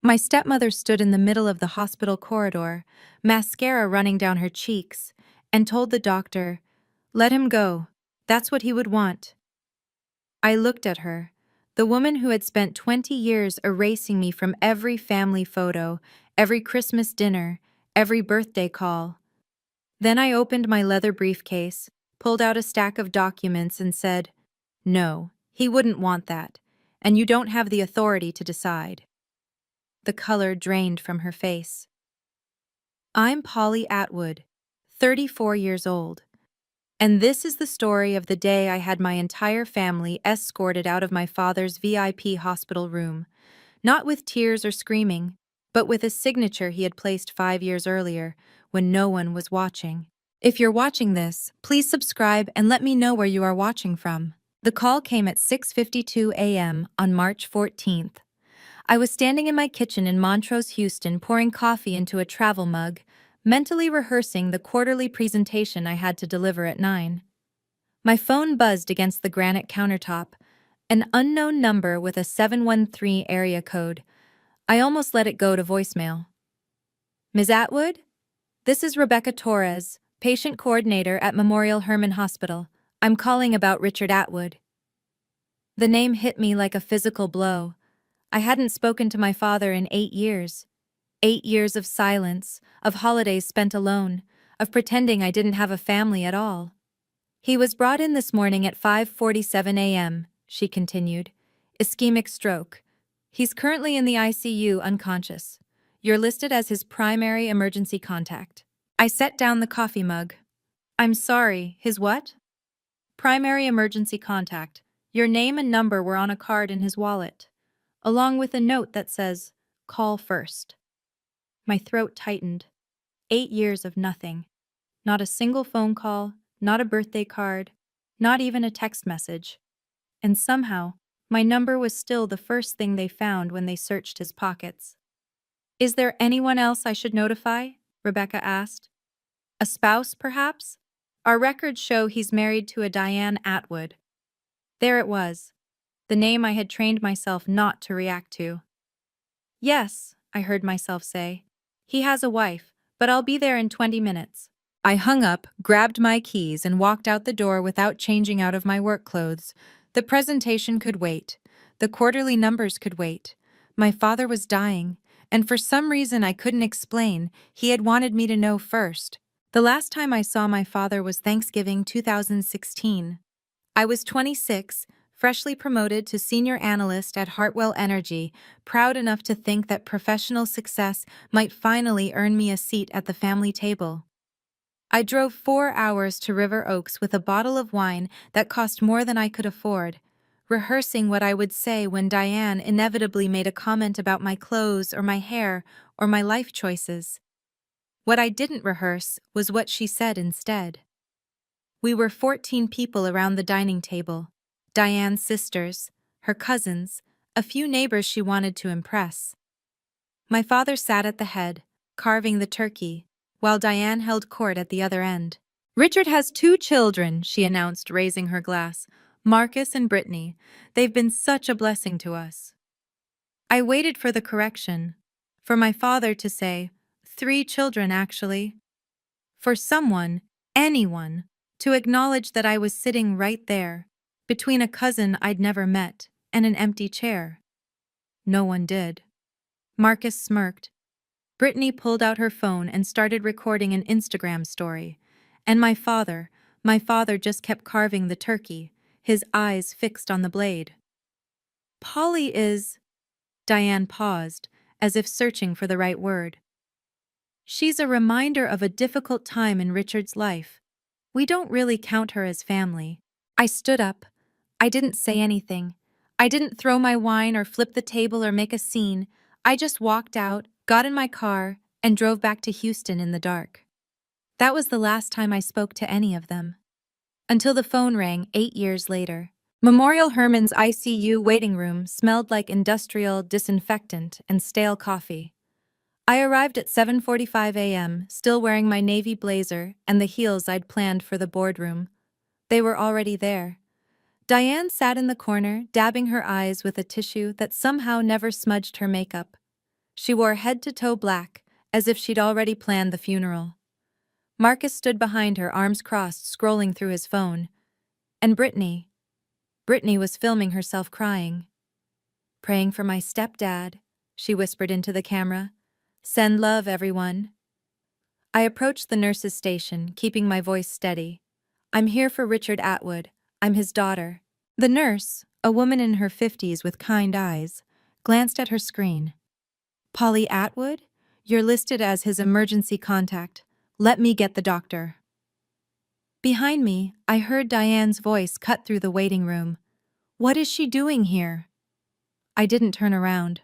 My stepmother stood in the middle of the hospital corridor, mascara running down her cheeks, and told the doctor, "Let him go. That's what he would want." I looked at her, the woman who had spent 20 years erasing me from every family photo, every Christmas dinner, every birthday call. Then I opened my leather briefcase, pulled out a stack of documents, and said, "No, he wouldn't want that, and you don't have the authority to decide." The color drained from her face. I'm Polly Atwood, 34 years old, and this is the story of the day I had my entire family escorted out of my father's VIP hospital room, not with tears or screaming, but with a signature he had placed 5 years earlier, when no one was watching. If you're watching this, please subscribe and let me know where you are watching from. The call came at 6:52 a.m. on March 14th. I was standing in my kitchen in Montrose, Houston, pouring coffee into a travel mug, mentally rehearsing the quarterly presentation I had to deliver at 9. My phone buzzed against the granite countertop, an unknown number with a 713 area code. I almost let it go to voicemail. "Ms. Atwood? This is Rebecca Torres, patient coordinator at Memorial Hermann Hospital. I'm calling about Richard Atwood." The name hit me like a physical blow. I hadn't spoken to my father in 8 years. 8 years of silence, of holidays spent alone, of pretending I didn't have a family at all. "He was brought in this morning at 5:47 a.m., she continued. "Ischemic stroke. He's currently in the ICU unconscious. You're listed as his primary emergency contact." I set down the coffee mug. "I'm sorry, his what?" "Primary emergency contact. Your name and number were on a card in his wallet, along with a note that says, 'Call first.'" My throat tightened. 8 years of nothing. Not a single phone call, not a birthday card, not even a text message. And somehow, my number was still the first thing they found when they searched his pockets. "Is there anyone else I should notify?" Rebecca asked. "A spouse, perhaps? Our records show he's married to a Diane Atwood." There it was, the name I had trained myself not to react to. "Yes," I heard myself say. "He has a wife, but I'll be there in 20 minutes. I hung up, grabbed my keys, and walked out the door without changing out of my work clothes. The presentation could wait. The quarterly numbers could wait. My father was dying, and for some reason I couldn't explain, he had wanted me to know first. The last time I saw my father was Thanksgiving 2016. I was 26, freshly promoted to senior analyst at Hartwell Energy, proud enough to think that professional success might finally earn me a seat at the family table. I drove 4 hours to River Oaks with a bottle of wine that cost more than I could afford, rehearsing what I would say when Diane inevitably made a comment about my clothes or my hair or my life choices. What I didn't rehearse was what she said instead. We were 14 people around the dining table: Diane's sisters, her cousins, a few neighbors she wanted to impress. My father sat at the head, carving the turkey, while Diane held court at the other end. "Richard has 2 children," she announced, raising her glass. "Marcus and Brittany. They've been such a blessing to us." I waited for the correction, for my father to say, "3 children, actually." For someone, anyone, to acknowledge that I was sitting right there, between a cousin I'd never met and an empty chair. No one did. Marcus smirked. Brittany pulled out her phone and started recording an Instagram story. And my father just kept carving the turkey, his eyes fixed on the blade. "Polly is—" Diane paused, as if searching for the right word. "She's a reminder of a difficult time in Richard's life. We don't really count her as family." I stood up. I didn't say anything. I didn't throw my wine or flip the table or make a scene. I just walked out, got in my car, and drove back to Houston in the dark. That was the last time I spoke to any of them. Until the phone rang 8 years later. Memorial Hermann's ICU waiting room smelled like industrial disinfectant and stale coffee. I arrived at 7:45 a.m., still wearing my navy blazer and the heels I'd planned for the boardroom. They were already there. Diane sat in the corner, dabbing her eyes with a tissue that somehow never smudged her makeup. She wore head-to-toe black, as if she'd already planned the funeral. Marcus stood behind her, arms crossed, scrolling through his phone. And Brittany was filming herself crying. "Praying for my stepdad," she whispered into the camera. "Send love, everyone." I approached the nurse's station, keeping my voice steady. "I'm here for Richard Atwood. I'm his daughter." The nurse, a woman in her 50s with kind eyes, glanced at her screen. "Polly Atwood? You're listed as his emergency contact. Let me get the doctor." Behind me, I heard Diane's voice cut through the waiting room. "What is she doing here?" I didn't turn around.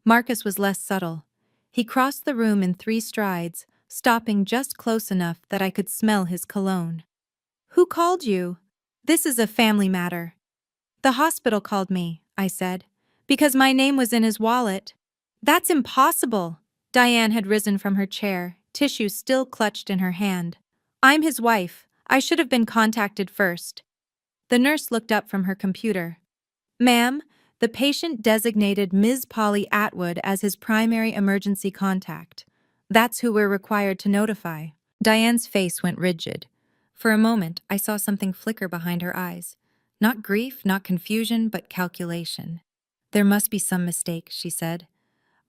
Marcus was less subtle. He crossed the room in 3 strides, stopping just close enough that I could smell his cologne. "Who called you?" "This is a family matter." "The hospital called me," I said, "because my name was in his wallet." "That's impossible." Diane had risen from her chair, tissue still clutched in her hand. "I'm his wife. I should have been contacted first." The nurse looked up from her computer. "Ma'am, the patient designated Ms. Polly Atwood as his primary emergency contact. That's who we're required to notify." Diane's face went rigid. For a moment, I saw something flicker behind her eyes. Not grief, not confusion, but calculation. "There must be some mistake," she said.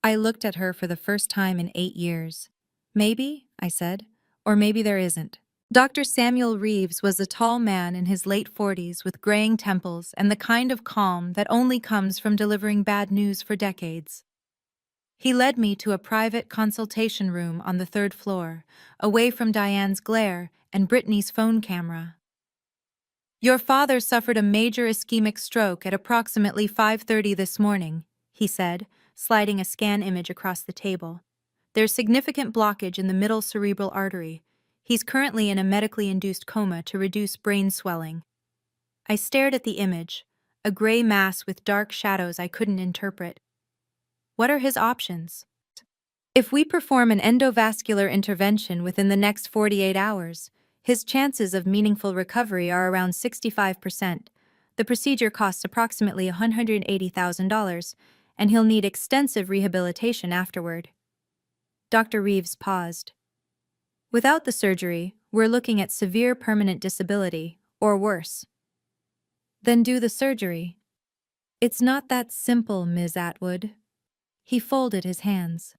I looked at her for the first time in 8 years. "Maybe," I said, "or maybe there isn't." Dr. Samuel Reeves was a tall man in his late 40s with graying temples and the kind of calm that only comes from delivering bad news for decades. He led me to a private consultation room on the 3rd floor, away from Diane's glare and Brittany's phone camera. "Your father suffered a major ischemic stroke at approximately 5:30 this morning," he said, sliding a scan image across the table. "There's significant blockage in the middle cerebral artery. He's currently in a medically induced coma to reduce brain swelling." I stared at the image, a gray mass with dark shadows I couldn't interpret. "What are his options?" "If we perform an endovascular intervention within the next 48 hours, his chances of meaningful recovery are around 65%. The procedure costs approximately $180,000, and he'll need extensive rehabilitation afterward." Dr. Reeves paused. "Without the surgery, we're looking at severe permanent disability, or worse." "Then do the surgery." "It's not that simple, Ms. Atwood." He folded his hands.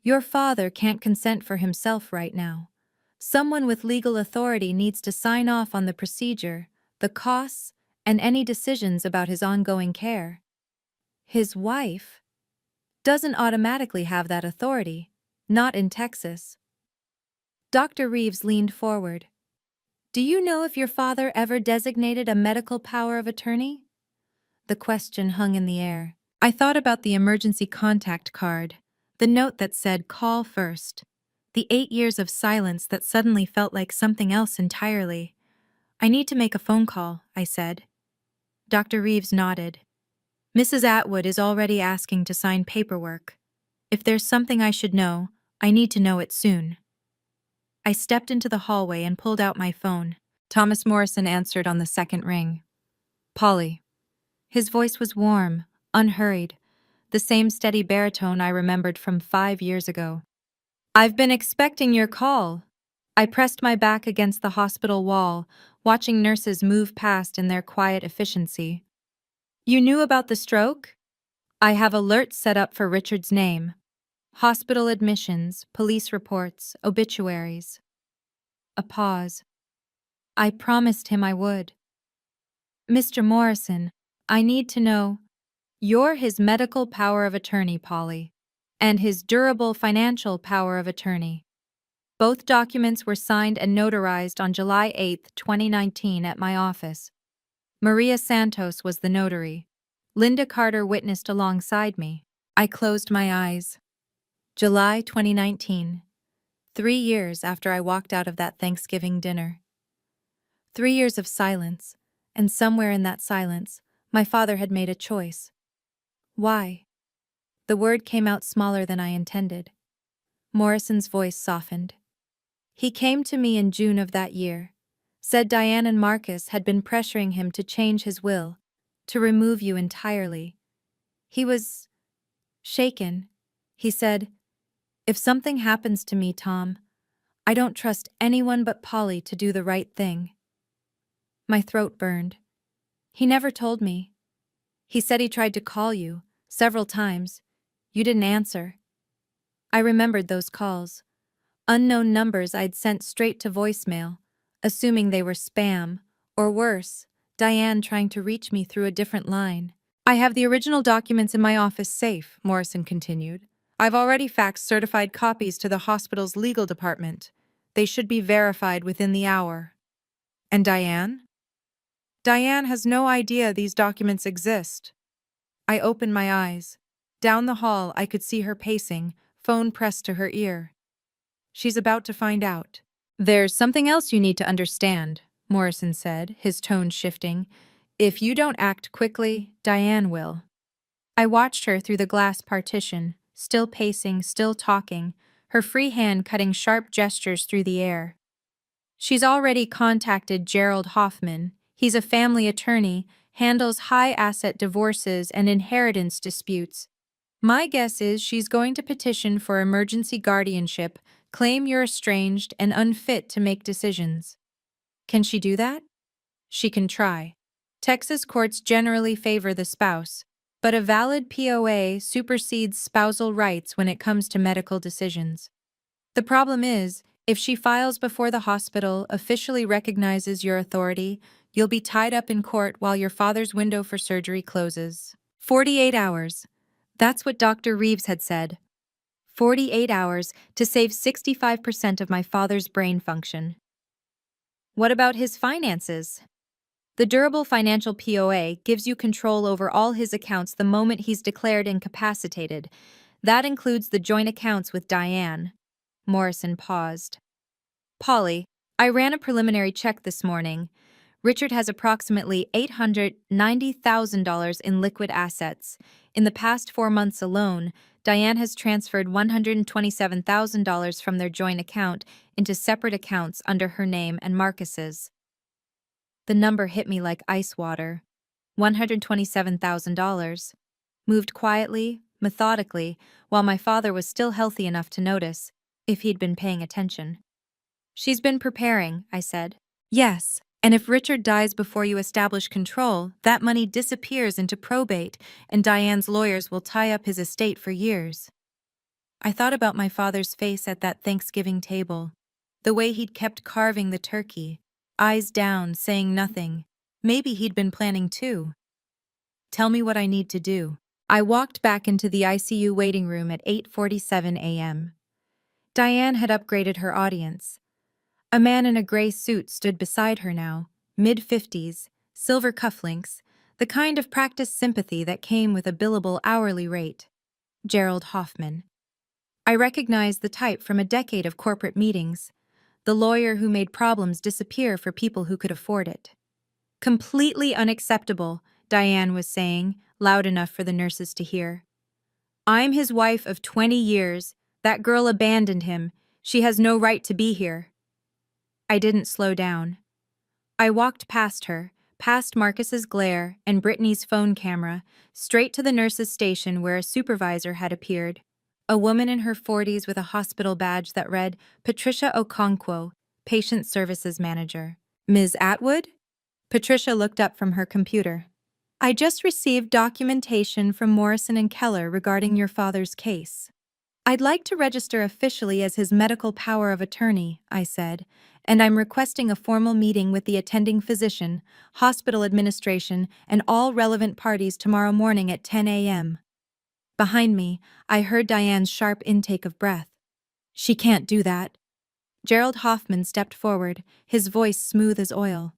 "Your father can't consent for himself right now. Someone with legal authority needs to sign off on the procedure, the costs, and any decisions about his ongoing care. His wife doesn't automatically have that authority, not in Texas." Dr. Reeves leaned forward. "Do you know if your father ever designated a medical power of attorney?" The question hung in the air. I thought about the emergency contact card, the note that said "call first," the 8 years of silence that suddenly felt like something else entirely. "I need to make a phone call," I said. Dr. Reeves nodded. "Mrs. Atwood is already asking to sign paperwork. If there's something I should know, I need to know it soon." I stepped into the hallway and pulled out my phone. Thomas Morrison answered on the 2nd ring. "Polly." His voice was warm, unhurried, the same steady baritone I remembered from 5 years ago. "I've been expecting your call." I pressed my back against the hospital wall, watching nurses move past in their quiet efficiency. "You knew about the stroke?" "I have alerts set up for Richard's name. Hospital admissions, police reports, obituaries." A pause. "I promised him I would." "Mr. Morrison, I need to know." "You're his medical power of attorney, Polly, and his durable financial power of attorney." Both documents were signed and notarized on July 8, 2019 at my office. Maria Santos was the notary. Linda Carter witnessed alongside me. I closed my eyes. July 2019. 3 years after I walked out of that Thanksgiving dinner. 3 years of silence, and somewhere in that silence, my father had made a choice. Why? The word came out smaller than I intended. Morrison's voice softened. "He came to me in June of that year, said Diane and Marcus had been pressuring him to change his will, to remove you entirely. He was shaken. He said, "If something happens to me, Tom, I don't trust anyone but Polly to do the right thing." My throat burned. He never told me. He said he tried to call you, several times. You didn't answer. I remembered those calls. Unknown numbers I'd sent straight to voicemail, assuming they were spam, or worse, Diane trying to reach me through a different line. "I have the original documents in my office safe," Morrison continued. "I've already faxed certified copies to the hospital's legal department. They should be verified within the hour." "And Diane?" "Diane has no idea these documents exist." I opened my eyes. Down the hall, I could see her pacing, phone pressed to her ear. "She's about to find out." "There's something else you need to understand," Morrison said, his tone shifting. "If you don't act quickly, Diane will." I watched her through the glass partition, still pacing, still talking, her free hand cutting sharp gestures through the air. "She's already contacted Gerald Hoffman. He's a family attorney, handles high-asset divorces and inheritance disputes. My guess is she's going to petition for emergency guardianship, claim you're estranged and unfit to make decisions." "Can she do that?" "She can try. Texas courts generally favor the spouse, but a valid POA supersedes spousal rights when it comes to medical decisions. The problem is, if she files before the hospital officially recognizes your authority, you'll be tied up in court while your father's window for surgery closes. 48 hours. That's what Dr. Reeves had said. 48 hours to save 65% of my father's brain function." "What about his finances?" "The durable financial POA gives you control over all his accounts the moment he's declared incapacitated. That includes the joint accounts with Diane." Morrison paused. "Polly, I ran a preliminary check this morning. Richard has approximately $890,000 in liquid assets. In the past 4 months alone, Diane has transferred $127,000 from their joint account into separate accounts under her name and Marcus's." The number hit me like ice water. $127,000. Moved quietly, methodically, while my father was still healthy enough to notice, if he'd been paying attention. "She's been preparing," I said. "Yes, and if Richard dies before you establish control, that money disappears into probate, and Diane's lawyers will tie up his estate for years." I thought about my father's face at that Thanksgiving table, the way he'd kept carving the turkey, eyes down, saying nothing. Maybe he'd been planning too. "Tell me what I need to do." I walked back into the ICU waiting room at 8:47 a.m. Diane had upgraded her audience. A man in a gray suit stood beside her now, mid-50s, silver cufflinks, the kind of practiced sympathy that came with a billable hourly rate. Gerald Hoffman. I recognized the type from a decade of corporate meetings, the lawyer who made problems disappear for people who could afford it. "Completely unacceptable," Diane was saying, loud enough for the nurses to hear. "I'm his wife of 20 years. That girl abandoned him. She has no right to be here." I didn't slow down. I walked past her, past Marcus's glare and Brittany's phone camera, straight to the nurses' station where a supervisor had appeared. A woman in her 40s with a hospital badge that read Patricia Okonkwo, Patient Services Manager. "Ms. Atwood?" Patricia looked up from her computer. "I just received documentation from Morrison and Keller regarding your father's case. I'd like to register officially as his medical power of attorney," I said, "and I'm requesting a formal meeting with the attending physician, hospital administration, and all relevant parties tomorrow morning at 10 a.m. Behind me, I heard Diane's sharp intake of breath. "She can't do that." Gerald Hoffman stepped forward, his voice smooth as oil.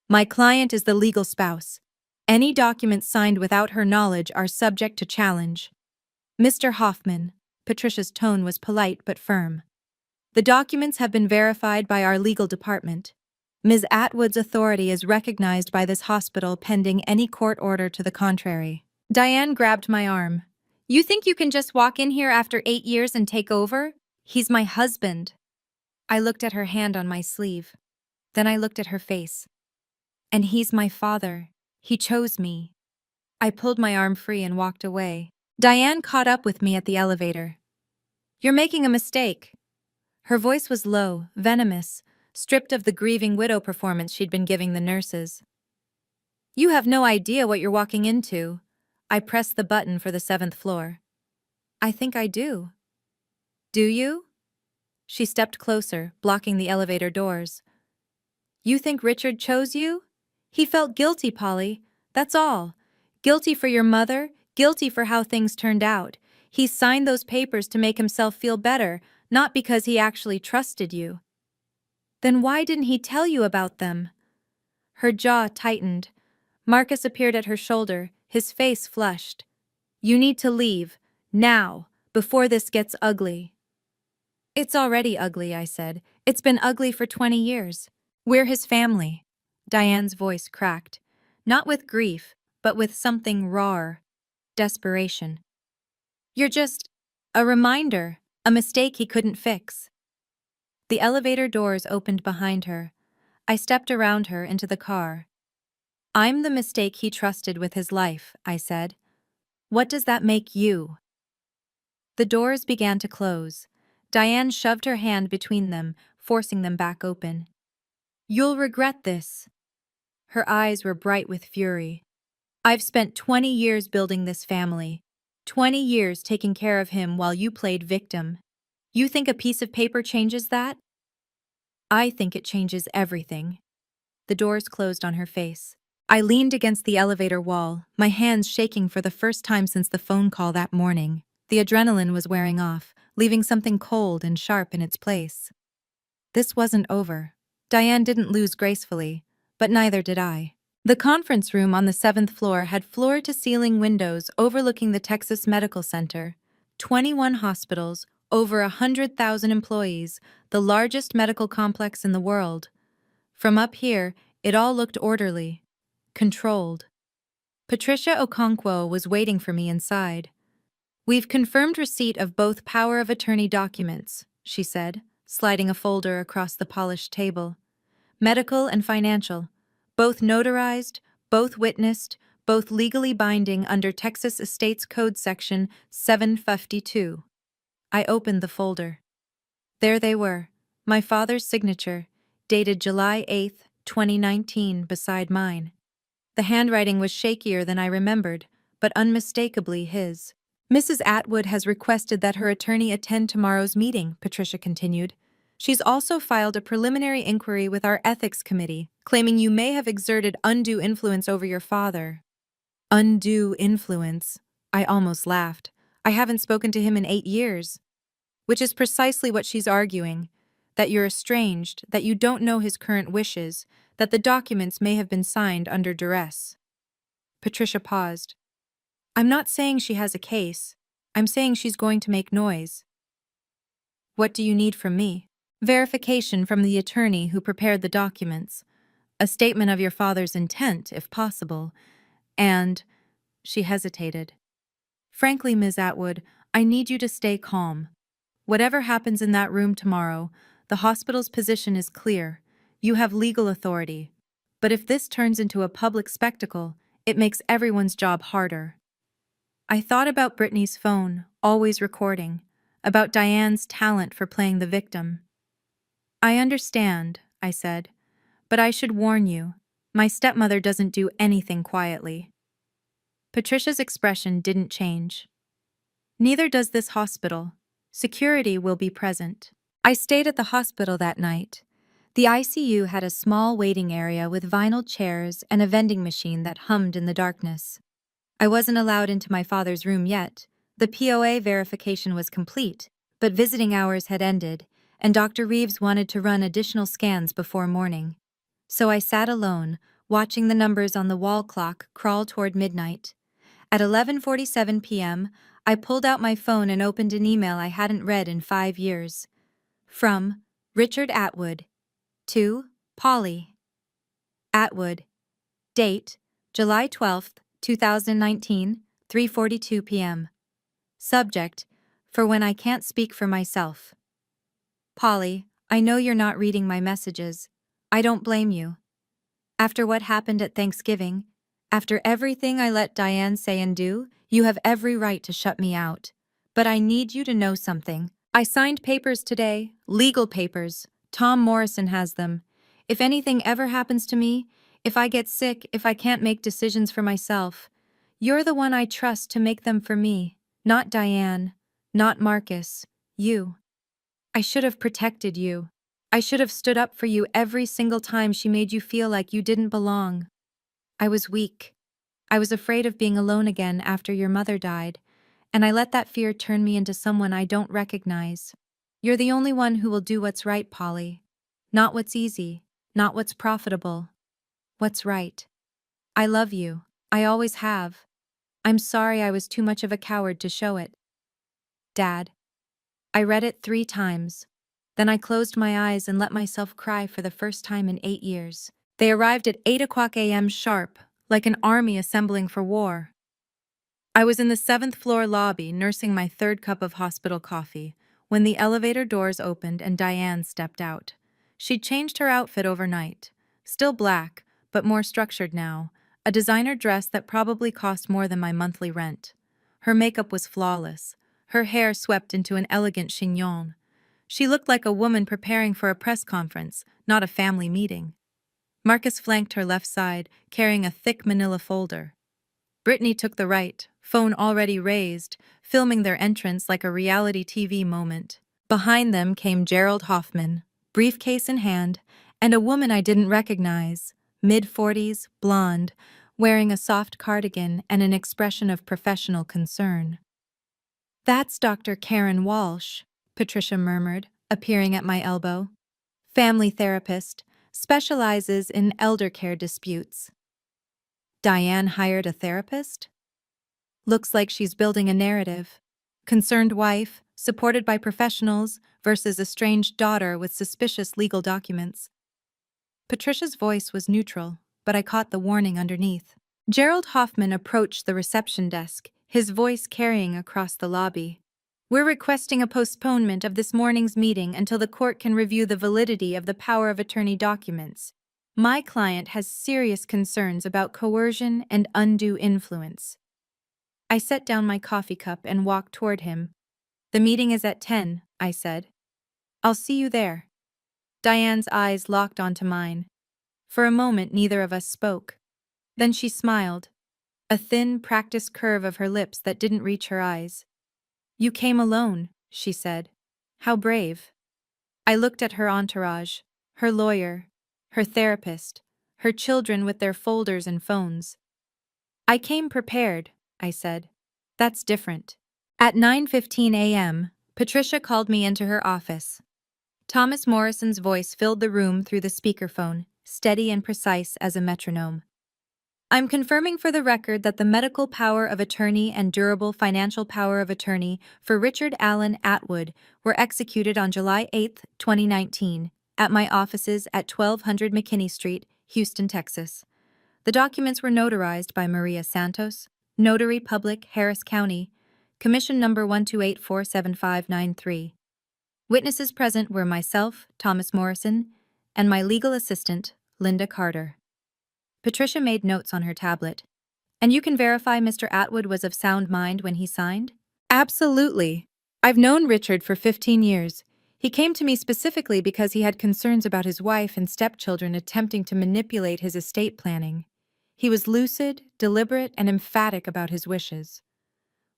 "My client is the legal spouse. Any documents signed without her knowledge are subject to challenge." "Mr. Hoffman," Patricia's tone was polite but firm, "the documents have been verified by our legal department. Ms. Atwood's authority is recognized by this hospital pending any court order to the contrary." Diane grabbed my arm. "You think you can just walk in here after 8 years and take over? He's my husband." I looked at her hand on my sleeve. Then I looked at her face. "And he's my father. He chose me." I pulled my arm free and walked away. Diane caught up with me at the elevator. "You're making a mistake." Her voice was low, venomous, stripped of the grieving widow performance she'd been giving the nurses. "You have no idea what you're walking into." I pressed the button for the 7th floor. "I think I do." "Do you?" She stepped closer, blocking the elevator doors. "You think Richard chose you? He felt guilty, Polly. That's all. Guilty for your mother, guilty for how things turned out. He signed those papers to make himself feel better, not because he actually trusted you." "Then why didn't he tell you about them?" Her jaw tightened. Marcus appeared at her shoulder, his face flushed. "You need to leave, now, before this gets ugly." "It's already ugly," I said. "It's been ugly for 20 years. We're his family." Diane's voice cracked, not with grief, but with something rawer, desperation. "You're just a reminder, a mistake he couldn't fix." The elevator doors opened behind her. I stepped around her into the car. "I'm the mistake he trusted with his life," I said. "What does that make you?" The doors began to close. Diane shoved her hand between them, forcing them back open. "You'll regret this." Her eyes were bright with fury. "I've spent 20 years building this family. 20 years taking care of him while you played victim. You think a piece of paper changes that?" "I think it changes everything." The doors closed on her face. I leaned against the elevator wall, my hands shaking for the first time since the phone call that morning. The adrenaline was wearing off, leaving something cold and sharp in its place. This wasn't over. Diane didn't lose gracefully, but neither did I. The conference room on the 7th floor had floor-to-ceiling windows overlooking the Texas Medical Center. 21 hospitals, over 100,000 employees, the largest medical complex in the world. From up here, it all looked orderly, controlled. Patricia Okonkwo was waiting for me inside. "We've confirmed receipt of both power of attorney documents," she said, sliding a folder across the polished table. "Medical and financial. Both notarized, both witnessed, both legally binding under Texas Estates Code Section 752. I opened the folder. There they were, my father's signature, dated July 8, 2019, beside mine. The handwriting was shakier than I remembered, but unmistakably his. "Mrs. Atwood has requested that her attorney attend tomorrow's meeting," Patricia continued. "She's also filed a preliminary inquiry with our ethics committee, claiming you may have exerted undue influence over your father." Undue influence? I almost laughed. I haven't spoken to him in 8 years. Which is precisely what she's arguing. That you're estranged, that you don't know his current wishes, that the documents may have been signed under duress. Patricia paused. "I'm not saying she has a case. I'm saying she's going to make noise." "What do you need from me?" "Verification from the attorney who prepared the documents. A statement of your father's intent, if possible. And—" she hesitated. "Frankly, Ms. Atwood, I need you to stay calm. Whatever happens in that room tomorrow, the hospital's position is clear. You have legal authority. But if this turns into a public spectacle, it makes everyone's job harder." I thought about Brittany's phone, always recording, about Diane's talent for playing the victim. "I understand," I said, "but I should warn you, my stepmother doesn't do anything quietly." Patricia's expression didn't change. "Neither does this hospital. Security will be present." I stayed at the hospital that night. The ICU had a small waiting area with vinyl chairs and a vending machine that hummed in the darkness. I wasn't allowed into my father's room yet. The POA verification was complete, but visiting hours had ended, and Dr. Reeves wanted to run additional scans before morning. So I sat alone, watching the numbers on the wall clock crawl toward midnight. At 11:47 p.m., I pulled out my phone and opened an email I hadn't read in 5 years. From Richard Atwood to Polly. Atwood. Date, July 12, 2019, 3:42 p.m. Subject, for when I can't speak for myself. Polly, I know you're not reading my messages. I don't blame you. After what happened at Thanksgiving, after everything I let Diane say and do, You have every right to shut me out. But I need you to know something. I signed papers today, legal papers. Tom Morrison has them. If anything ever happens to me, if I get sick, if I can't make decisions for myself, you're the one I trust to make them for me. Not Diane. Not Marcus. You. I should have protected you. I should have stood up for you every single time she made you feel like you didn't belong. I was weak. I was afraid of being alone again after your mother died, and I let that fear turn me into someone I don't recognize. You're the only one who will do what's right, Polly. Not what's easy, not what's profitable. What's right. I love you. I always have. I'm sorry I was too much of a coward to show it. Dad. I read it 3 times. Then I closed my eyes and let myself cry for the first time in 8 years. They arrived at 8 a.m. sharp, like an army assembling for war. I was in the 7th floor lobby nursing my 3rd cup of hospital coffee when the elevator doors opened and Diane stepped out. She'd changed her outfit overnight. Still black, but more structured now, a designer dress that probably cost more than my monthly rent. Her makeup was flawless, her hair swept into an elegant chignon. She looked like a woman preparing for a press conference, not a family meeting. Marcus flanked her left side, carrying a thick manila folder. Brittany took the right, phone already raised, filming their entrance like a reality TV moment. Behind them came Gerald Hoffman, briefcase in hand, and a woman I didn't recognize, mid-40s, blonde, wearing a soft cardigan and an expression of professional concern. "That's Dr. Karen Walsh," Patricia murmured, appearing at my elbow. "Family therapist, specializes in elder care disputes." Diane hired a therapist? Looks like she's building a narrative. Concerned wife, supported by professionals, versus estranged daughter with suspicious legal documents. Patricia's voice was neutral, but I caught the warning underneath. Gerald Hoffman approached the reception desk, his voice carrying across the lobby. "We're requesting a postponement of this morning's meeting until the court can review the validity of the power of attorney documents. My client has serious concerns about coercion and undue influence." I set down my coffee cup and walked toward him. "The meeting is at 10, I said. "I'll see you there." Diane's eyes locked onto mine. For a moment, neither of us spoke. Then she smiled, a thin, practiced curve of her lips that didn't reach her eyes. "You came alone," she said. "How brave." I looked at her entourage, her lawyer, her therapist, her children with their folders and phones. "I came prepared," I said. "That's different." At 9:15 a.m., Patricia called me into her office. Thomas Morrison's voice filled the room through the speakerphone, steady and precise as a metronome. "I'm confirming for the record that the medical power of attorney and durable financial power of attorney for Richard Allen Atwood were executed on July 8, 2019, at my offices at 1200 McKinney Street, Houston, Texas. The documents were notarized by Maria Santos, Notary Public, Harris County, Commission number 128-47593. Witnesses present were myself, Thomas Morrison, and my legal assistant, Linda Carter." Patricia made notes on her tablet. "And you can verify Mr. Atwood was of sound mind when he signed?" "Absolutely. I've known Richard for 15 years. He came to me specifically because he had concerns about his wife and stepchildren attempting to manipulate his estate planning. He was lucid, deliberate, and emphatic about his wishes."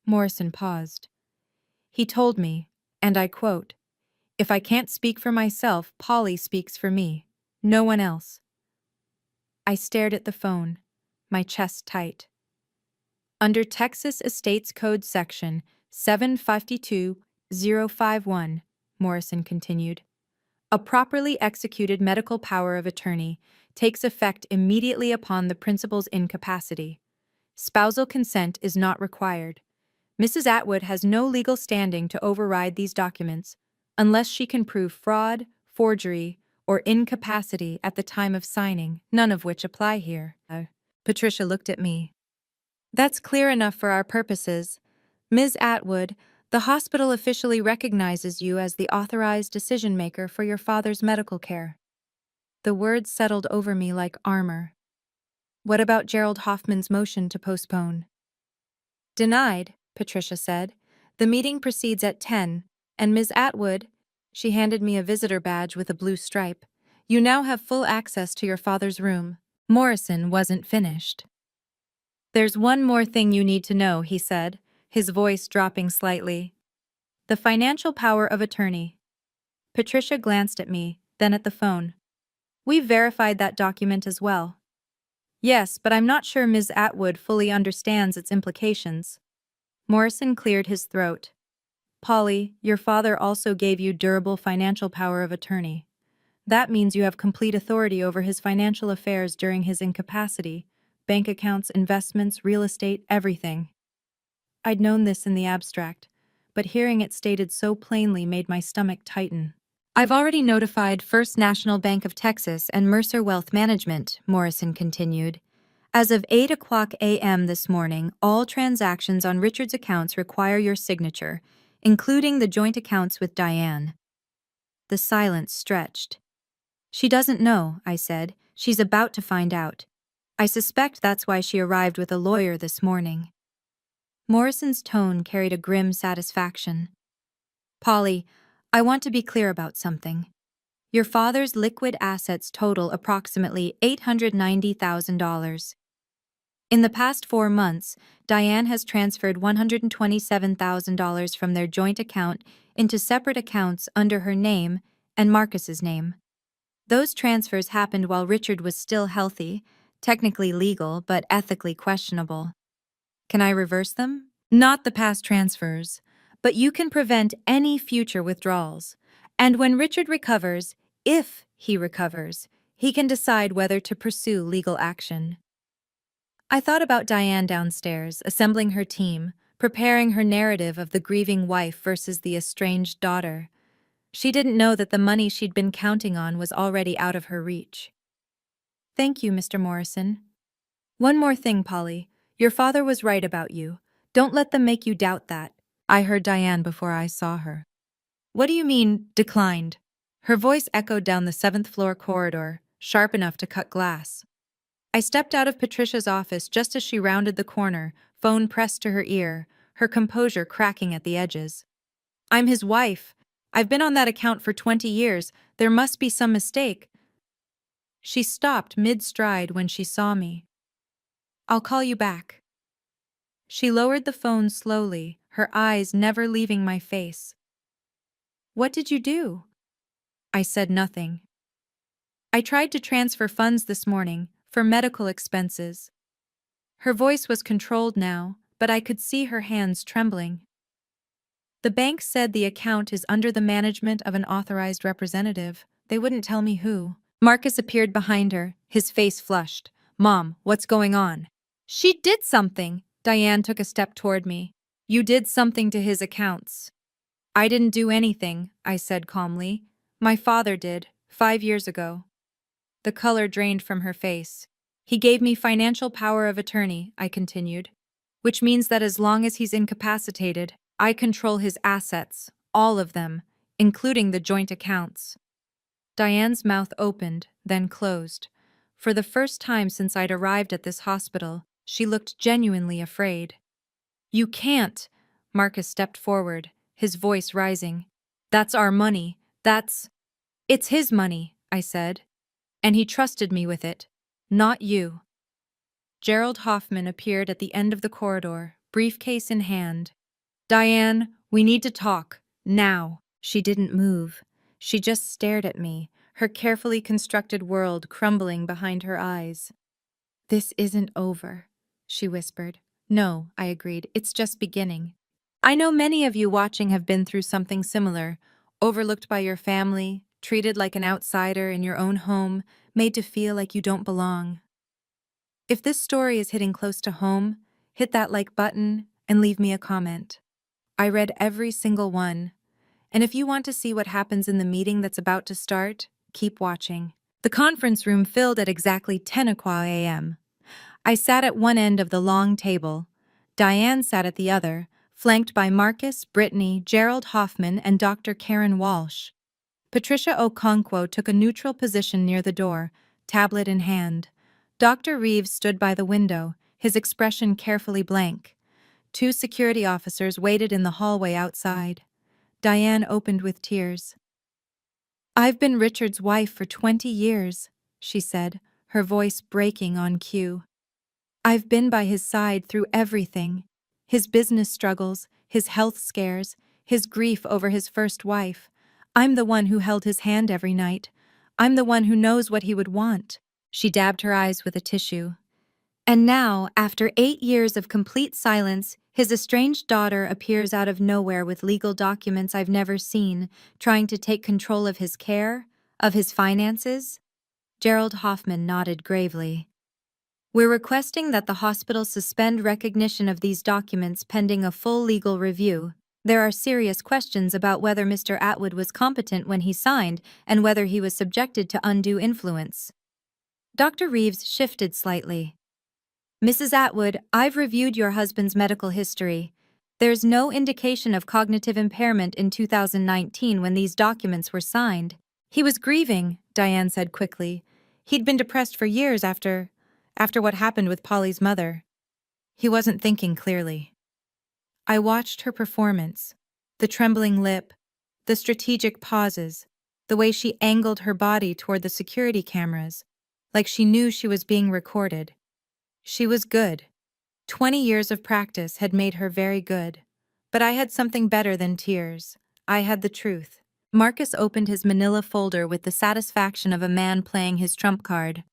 Morrison paused. "He told me, and I quote, 'If I can't speak for myself, Polly speaks for me. No one else.'" I stared at the phone, my chest tight. "Under Texas Estates Code Section 752051, Morrison continued, "a properly executed medical power of attorney takes effect immediately upon the principal's incapacity. Spousal consent is not required. Mrs. Atwood has no legal standing to override these documents unless she can prove fraud, forgery, or incapacity at the time of signing, none of which apply here." Patricia looked at me. "That's clear enough for our purposes. Ms. Atwood, the hospital officially recognizes you as the authorized decision-maker for your father's medical care." The words settled over me like armor. "What about Gerald Hoffman's motion to postpone?" Denied, Patricia said. The meeting proceeds at 10, and Ms. Atwood, she handed me a visitor badge with a blue stripe, you now have full access to your father's room. Morrison wasn't finished. There's one more thing you need to know, he said, his voice dropping slightly. The financial power of attorney. Patricia glanced at me, then at the phone. We've verified that document as well. Yes, but I'm not sure Ms. Atwood fully understands its implications. Morrison cleared his throat. Polly, your father also gave you durable financial power of attorney. That means you have complete authority over his financial affairs during his incapacity, bank accounts, investments, real estate, everything. I'd known this in the abstract, but hearing it stated so plainly made my stomach tighten. I've already notified First National Bank of Texas and Mercer Wealth Management, Morrison continued. As of 8 a.m. this morning, all transactions on Richard's accounts require your signature, including the joint accounts with Diane. The silence stretched. She doesn't know, I said. She's about to find out. I suspect that's why she arrived with a lawyer this morning. Morrison's tone carried a grim satisfaction. Polly, I want to be clear about something. Your father's liquid assets total approximately $890,000. In the past 4 months, Diane has transferred $127,000 from their joint account into separate accounts under her name and Marcus's name. Those transfers happened while Richard was still healthy, technically legal but ethically questionable. Can I reverse them? Not the past transfers, but you can prevent any future withdrawals. And when Richard recovers, if he recovers, he can decide whether to pursue legal action. I thought about Diane downstairs, assembling her team, preparing her narrative of the grieving wife versus the estranged daughter. She didn't know that the money she'd been counting on was already out of her reach. Thank you, Mr. Morrison. One more thing, Polly. Your father was right about you. Don't let them make you doubt that. I heard Diane before I saw her. What do you mean, declined? Her voice echoed down the 7th-floor corridor, sharp enough to cut glass. I stepped out of Patricia's office just as she rounded the corner, phone pressed to her ear, her composure cracking at the edges. I'm his wife. I've been on that account for 20 years. There must be some mistake. She stopped mid-stride when she saw me. I'll call you back. She lowered the phone slowly, her eyes never leaving my face. What did you do? I said nothing. I tried to transfer funds this morning, for medical expenses. Her voice was controlled now, but I could see her hands trembling. The bank said the account is under the management of an authorized representative. They wouldn't tell me who. Marcus appeared behind her, his face flushed. Mom, what's going on? She did something. Diane took a step toward me. You did something to his accounts. I didn't do anything, I said calmly. My father did, 5 years ago. The color drained from her face. He gave me financial power of attorney, I continued, which means that as long as he's incapacitated, I control his assets, all of them, including the joint accounts. Diane's mouth opened, then closed. For the first time since I'd arrived at this hospital, she looked genuinely afraid. You can't! Marcus stepped forward, his voice rising. That's our money. It's his money, I said. And he trusted me with it, not you. Gerald Hoffman appeared at the end of the corridor, briefcase in hand. Diane, we need to talk, now. She didn't move. She just stared at me, her carefully constructed world crumbling behind her eyes. This isn't over, she whispered. No, I agreed, it's just beginning. I know many of you watching have been through something similar, overlooked by your family, treated like an outsider in your own home, made to feel like you don't belong. If this story is hitting close to home, hit that like button and leave me a comment. I read every single one. And if you want to see what happens in the meeting that's about to start, keep watching. The conference room filled at exactly 10 a.m. I sat at one end of the long table. Diane sat at the other, flanked by Marcus, Brittany, Gerald Hoffman, and Dr. Karen Walsh. Patricia Okonkwo took a neutral position near the door, tablet in hand. Dr. Reeves stood by the window, his expression carefully blank. 2 security officers waited in the hallway outside. Diane opened with tears. "I've been Richard's wife for 20 years," she said, her voice breaking on cue. "I've been by his side through everything. His business struggles, his health scares, his grief over his first wife. I'm the one who held his hand every night. I'm the one who knows what he would want." She dabbed her eyes with a tissue. And now, after 8 years of complete silence, his estranged daughter appears out of nowhere with legal documents I've never seen, trying to take control of his care, of his finances. Gerald Hoffman nodded gravely. "We're requesting that the hospital suspend recognition of these documents pending a full legal review. There are serious questions about whether Mr. Atwood was competent when he signed and whether he was subjected to undue influence." Dr. Reeves shifted slightly. "Mrs. Atwood, I've reviewed your husband's medical history. There's no indication of cognitive impairment in 2019 when these documents were signed." "He was grieving," Diane said quickly. "He'd been depressed for years after what happened with Polly's mother. He wasn't thinking clearly." I watched her performance, the trembling lip, the strategic pauses, the way she angled her body toward the security cameras, like she knew she was being recorded. She was good. 20 years of practice had made her very good. But I had something better than tears. I had the truth. Marcus opened his manila folder with the satisfaction of a man playing his trump card.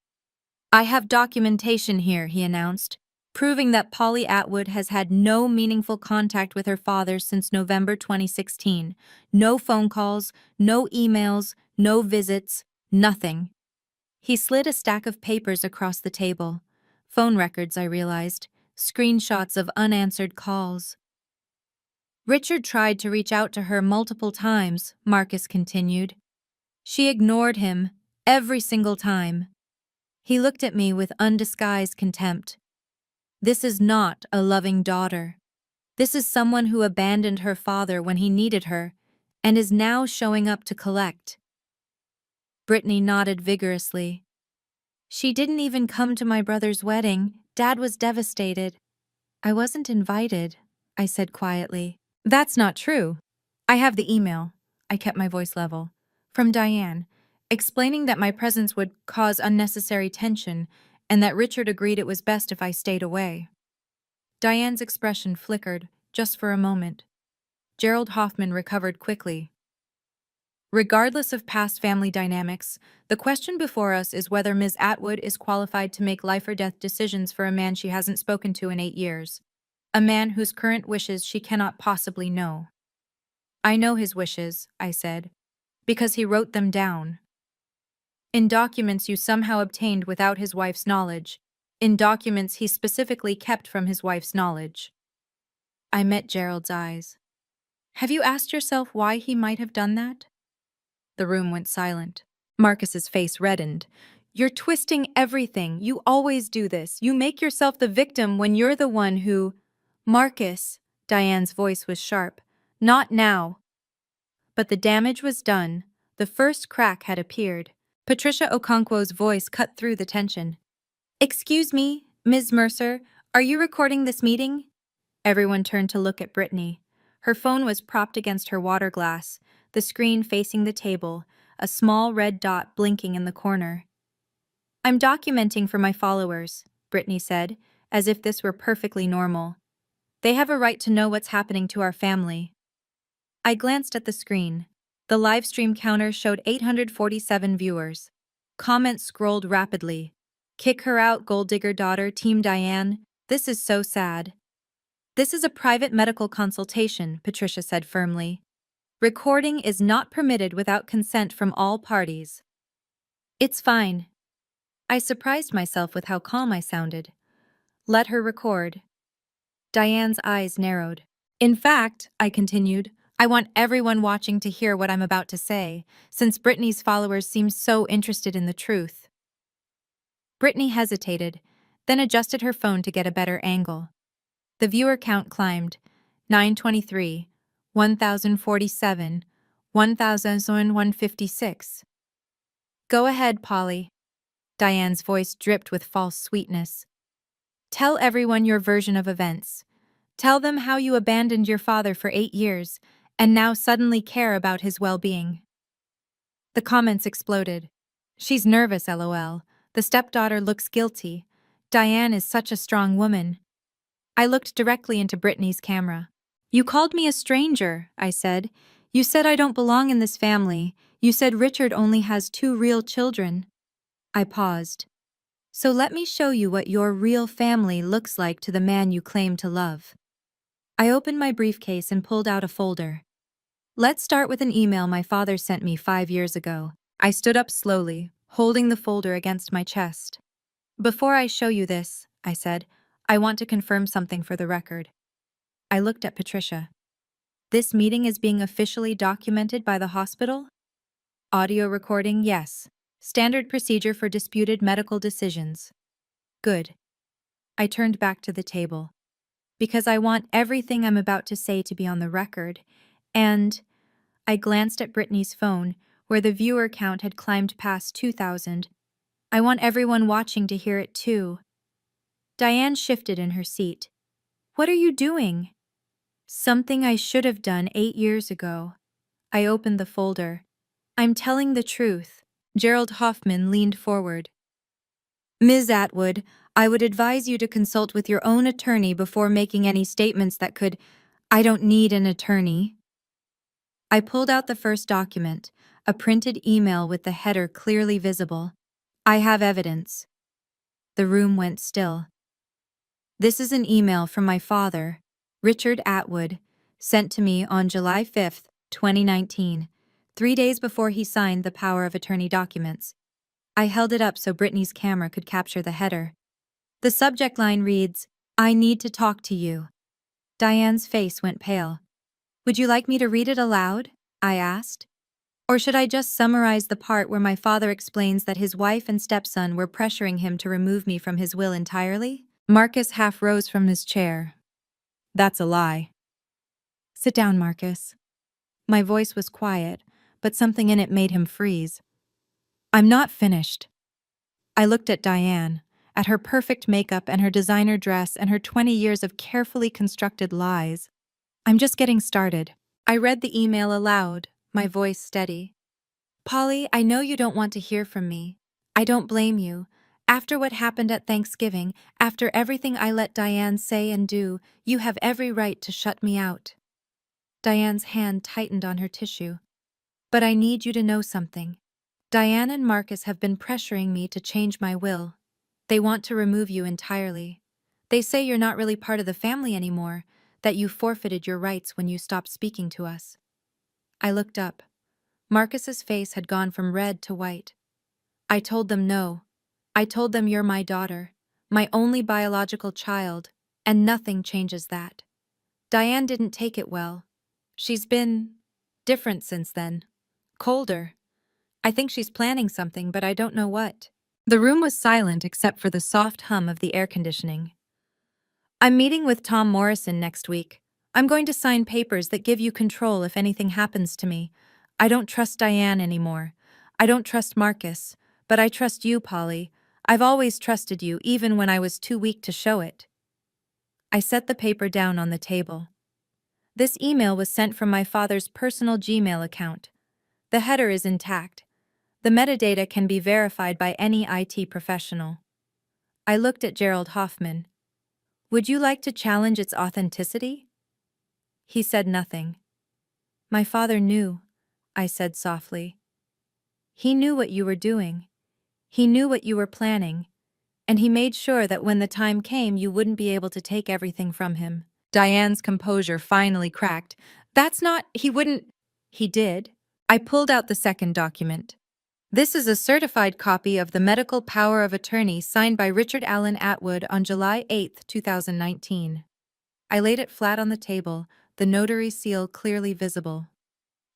"I have documentation here," he announced, "proving that Polly Atwood has had no meaningful contact with her father since November 2016. No phone calls, no emails, no visits, nothing." He slid a stack of papers across the table. Phone records, I realized. Screenshots of unanswered calls. "Richard tried to reach out to her multiple times," Marcus continued. "She ignored him, every single time." He looked at me with undisguised contempt. "This is not a loving daughter. This is someone who abandoned her father when he needed her, and is now showing up to collect." Brittany nodded vigorously. "She didn't even come to my brother's wedding. Dad was devastated." "I wasn't invited," I said quietly. "That's not true. I have the email," I kept my voice level, "from Diane, explaining that my presence would cause unnecessary tension and that Richard agreed it was best if I stayed away." Diane's expression flickered, just for a moment. Gerald Hoffman recovered quickly. "Regardless of past family dynamics, the question before us is whether Ms. Atwood is qualified to make life-or-death decisions for a man she hasn't spoken to in 8 years. A man whose current wishes she cannot possibly know." "I know his wishes," I said, "because he wrote them down. In documents you somehow obtained without his wife's knowledge. In documents he specifically kept from his wife's knowledge." I met Gerald's eyes. "Have you asked yourself why he might have done that?" The room went silent. Marcus's face reddened. "You're twisting everything. You always do this. You make yourself the victim when you're the one who—" "Marcus," Diane's voice was sharp, "not now." But the damage was done. The first crack had appeared. Patricia Okonkwo's voice cut through the tension. "Excuse me, Ms. Mercer, are you recording this meeting?" Everyone turned to look at Brittany. Her phone was propped against her water glass, the screen facing the table, a small red dot blinking in the corner. "I'm documenting for my followers," Brittany said, as if this were perfectly normal. "They have a right to know what's happening to our family." I glanced at the screen. The live stream counter showed 847 viewers. Comments scrolled rapidly. "Kick her out, gold digger daughter, Team Diane. This is so sad." "This is a private medical consultation," Patricia said firmly. "Recording is not permitted without consent from all parties." "It's fine." I surprised myself with how calm I sounded. "Let her record." Diane's eyes narrowed. "In fact," I continued, "I want everyone watching to hear what I'm about to say, since Brittany's followers seem so interested in the truth." Brittany hesitated, then adjusted her phone to get a better angle. The viewer count climbed: 923, 1047, 1156. "Go ahead, Polly." Diane's voice dripped with false sweetness. "Tell everyone your version of events. Tell them how you abandoned your father for 8 years and now suddenly care about his well-being. The comments exploded. She's nervous, lol. The stepdaughter looks guilty. Diane is such a strong woman. I looked directly into Brittany's camera. You called me a stranger, I said. You said I don't belong in this family. You said Richard only has 2 real children. I paused. So let me show you what your real family looks like to the man you claim to love. I opened my briefcase and pulled out a folder. Let's start with an email my father sent me 5 years ago. I stood up slowly, holding the folder against my chest. Before I show you this, I said, I want to confirm something for the record. I looked at Patricia. This meeting is being officially documented by the hospital? Audio recording, yes. Standard procedure for disputed medical decisions. Good. I turned back to the table. Because I want everything I'm about to say to be on the record, and I glanced at Brittany's phone, where the viewer count had climbed past 2,000. I want everyone watching to hear it too. Diane shifted in her seat. What are you doing? Something I should have done 8 years ago. I opened the folder. I'm telling the truth. Gerald Hoffman leaned forward. Ms. Atwood, I would advise you to consult with your own attorney before making any statements that could— I don't need an attorney. I pulled out the first document, a printed email with the header clearly visible. I have evidence. The room went still. This is an email from my father, Richard Atwood, sent to me on July 5th, 2019, 3 days before he signed the power of attorney documents. I held it up so Brittany's camera could capture the header. The subject line reads, I need to talk to you. Diane's face went pale. Would you like me to read it aloud? I asked. Or should I just summarize the part where my father explains that his wife and stepson were pressuring him to remove me from his will entirely? Marcus half rose from his chair. That's a lie. Sit down, Marcus. My voice was quiet, but something in it made him freeze. I'm not finished. I looked at Diane, at her perfect makeup and her designer dress and her 20 years of carefully constructed lies. I'm just getting started. I read the email aloud, my voice steady. Polly, I know you don't want to hear from me. I don't blame you. After what happened at Thanksgiving, after everything I let Diane say and do, you have every right to shut me out. Diane's hand tightened on her tissue. But I need you to know something. Diane and Marcus have been pressuring me to change my will. They want to remove you entirely. They say you're not really part of the family anymore, that you forfeited your rights when you stopped speaking to us. I looked up. Marcus's face had gone from red to white. I told them no. I told them you're my daughter, my only biological child, and nothing changes that. Diane didn't take it well. She's been different since then. Colder. I think she's planning something, but I don't know what. The room was silent except for the soft hum of the air conditioning. I'm meeting with Tom Morrison next week. I'm going to sign papers that give you control if anything happens to me. I don't trust Diane anymore. I don't trust Marcus, but I trust you, Polly. I've always trusted you, even when I was too weak to show it. I set the paper down on the table. This email was sent from my father's personal Gmail account. The header is intact. The metadata can be verified by any IT professional. I looked at Gerald Hoffman. Would you like to challenge its authenticity? He said nothing. My father knew, I said softly. He knew what you were doing. He knew what you were planning. And he made sure that when the time came, you wouldn't be able to take everything from him. Diane's composure finally cracked. He wouldn't. He did. I pulled out the second document. This is a certified copy of the medical power of attorney signed by Richard Allen Atwood on July 8, 2019. I laid it flat on the table, the notary seal clearly visible.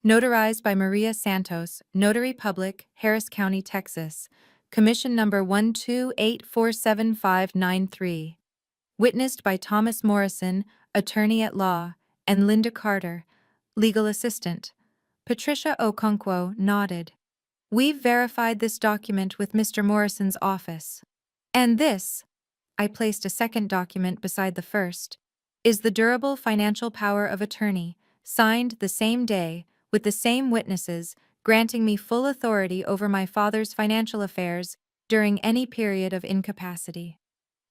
Notarized by Maria Santos, Notary Public, Harris County, Texas. Commission number 128475593. Witnessed by Thomas Morrison, attorney at law, and Linda Carter, legal assistant. Patricia Okonkwo nodded. We've verified this document with Mr. Morrison's office. And this, I placed a second document beside the first, is the durable financial power of attorney, signed the same day, with the same witnesses, granting me full authority over my father's financial affairs during any period of incapacity.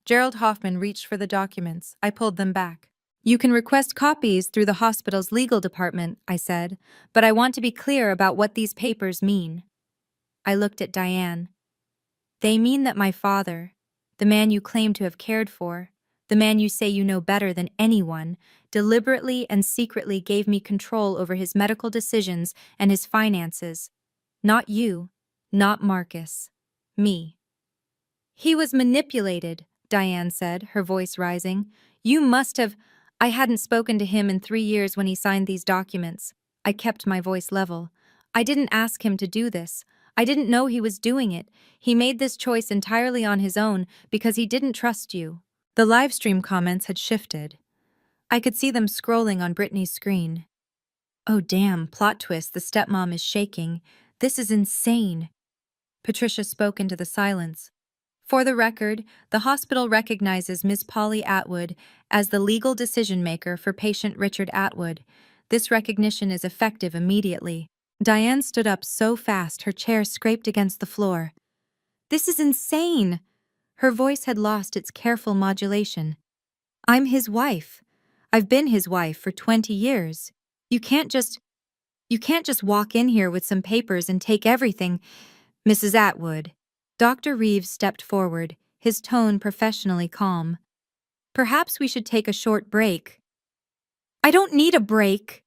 Gerald Hoffman reached for the documents. I pulled them back. You can request copies through the hospital's legal department, I said, but I want to be clear about what these papers mean. I looked at Diane. They mean that my father, the man you claim to have cared for, the man you say you know better than anyone, deliberately and secretly gave me control over his medical decisions and his finances. Not you, not Marcus. Me. He was manipulated, Diane said, her voice rising. You must have. I hadn't spoken to him in 3 years when he signed these documents. I kept my voice level. I didn't ask him to do this. I didn't know he was doing it. He made this choice entirely on his own because he didn't trust you. The livestream comments had shifted. I could see them scrolling on Brittany's screen. Oh damn, plot twist, the stepmom is shaking. This is insane. Patricia spoke into the silence. For the record, the hospital recognizes Ms. Polly Atwood as the legal decision-maker for patient Richard Atwood. This recognition is effective immediately. Diane stood up so fast her chair scraped against the floor. This is insane! Her voice had lost its careful modulation. I'm his wife. I've been his wife for 20 years. You can't just walk in here with some papers and take everything, Mrs. Atwood. Dr. Reeves stepped forward, his tone professionally calm. Perhaps we should take a short break. I don't need a break.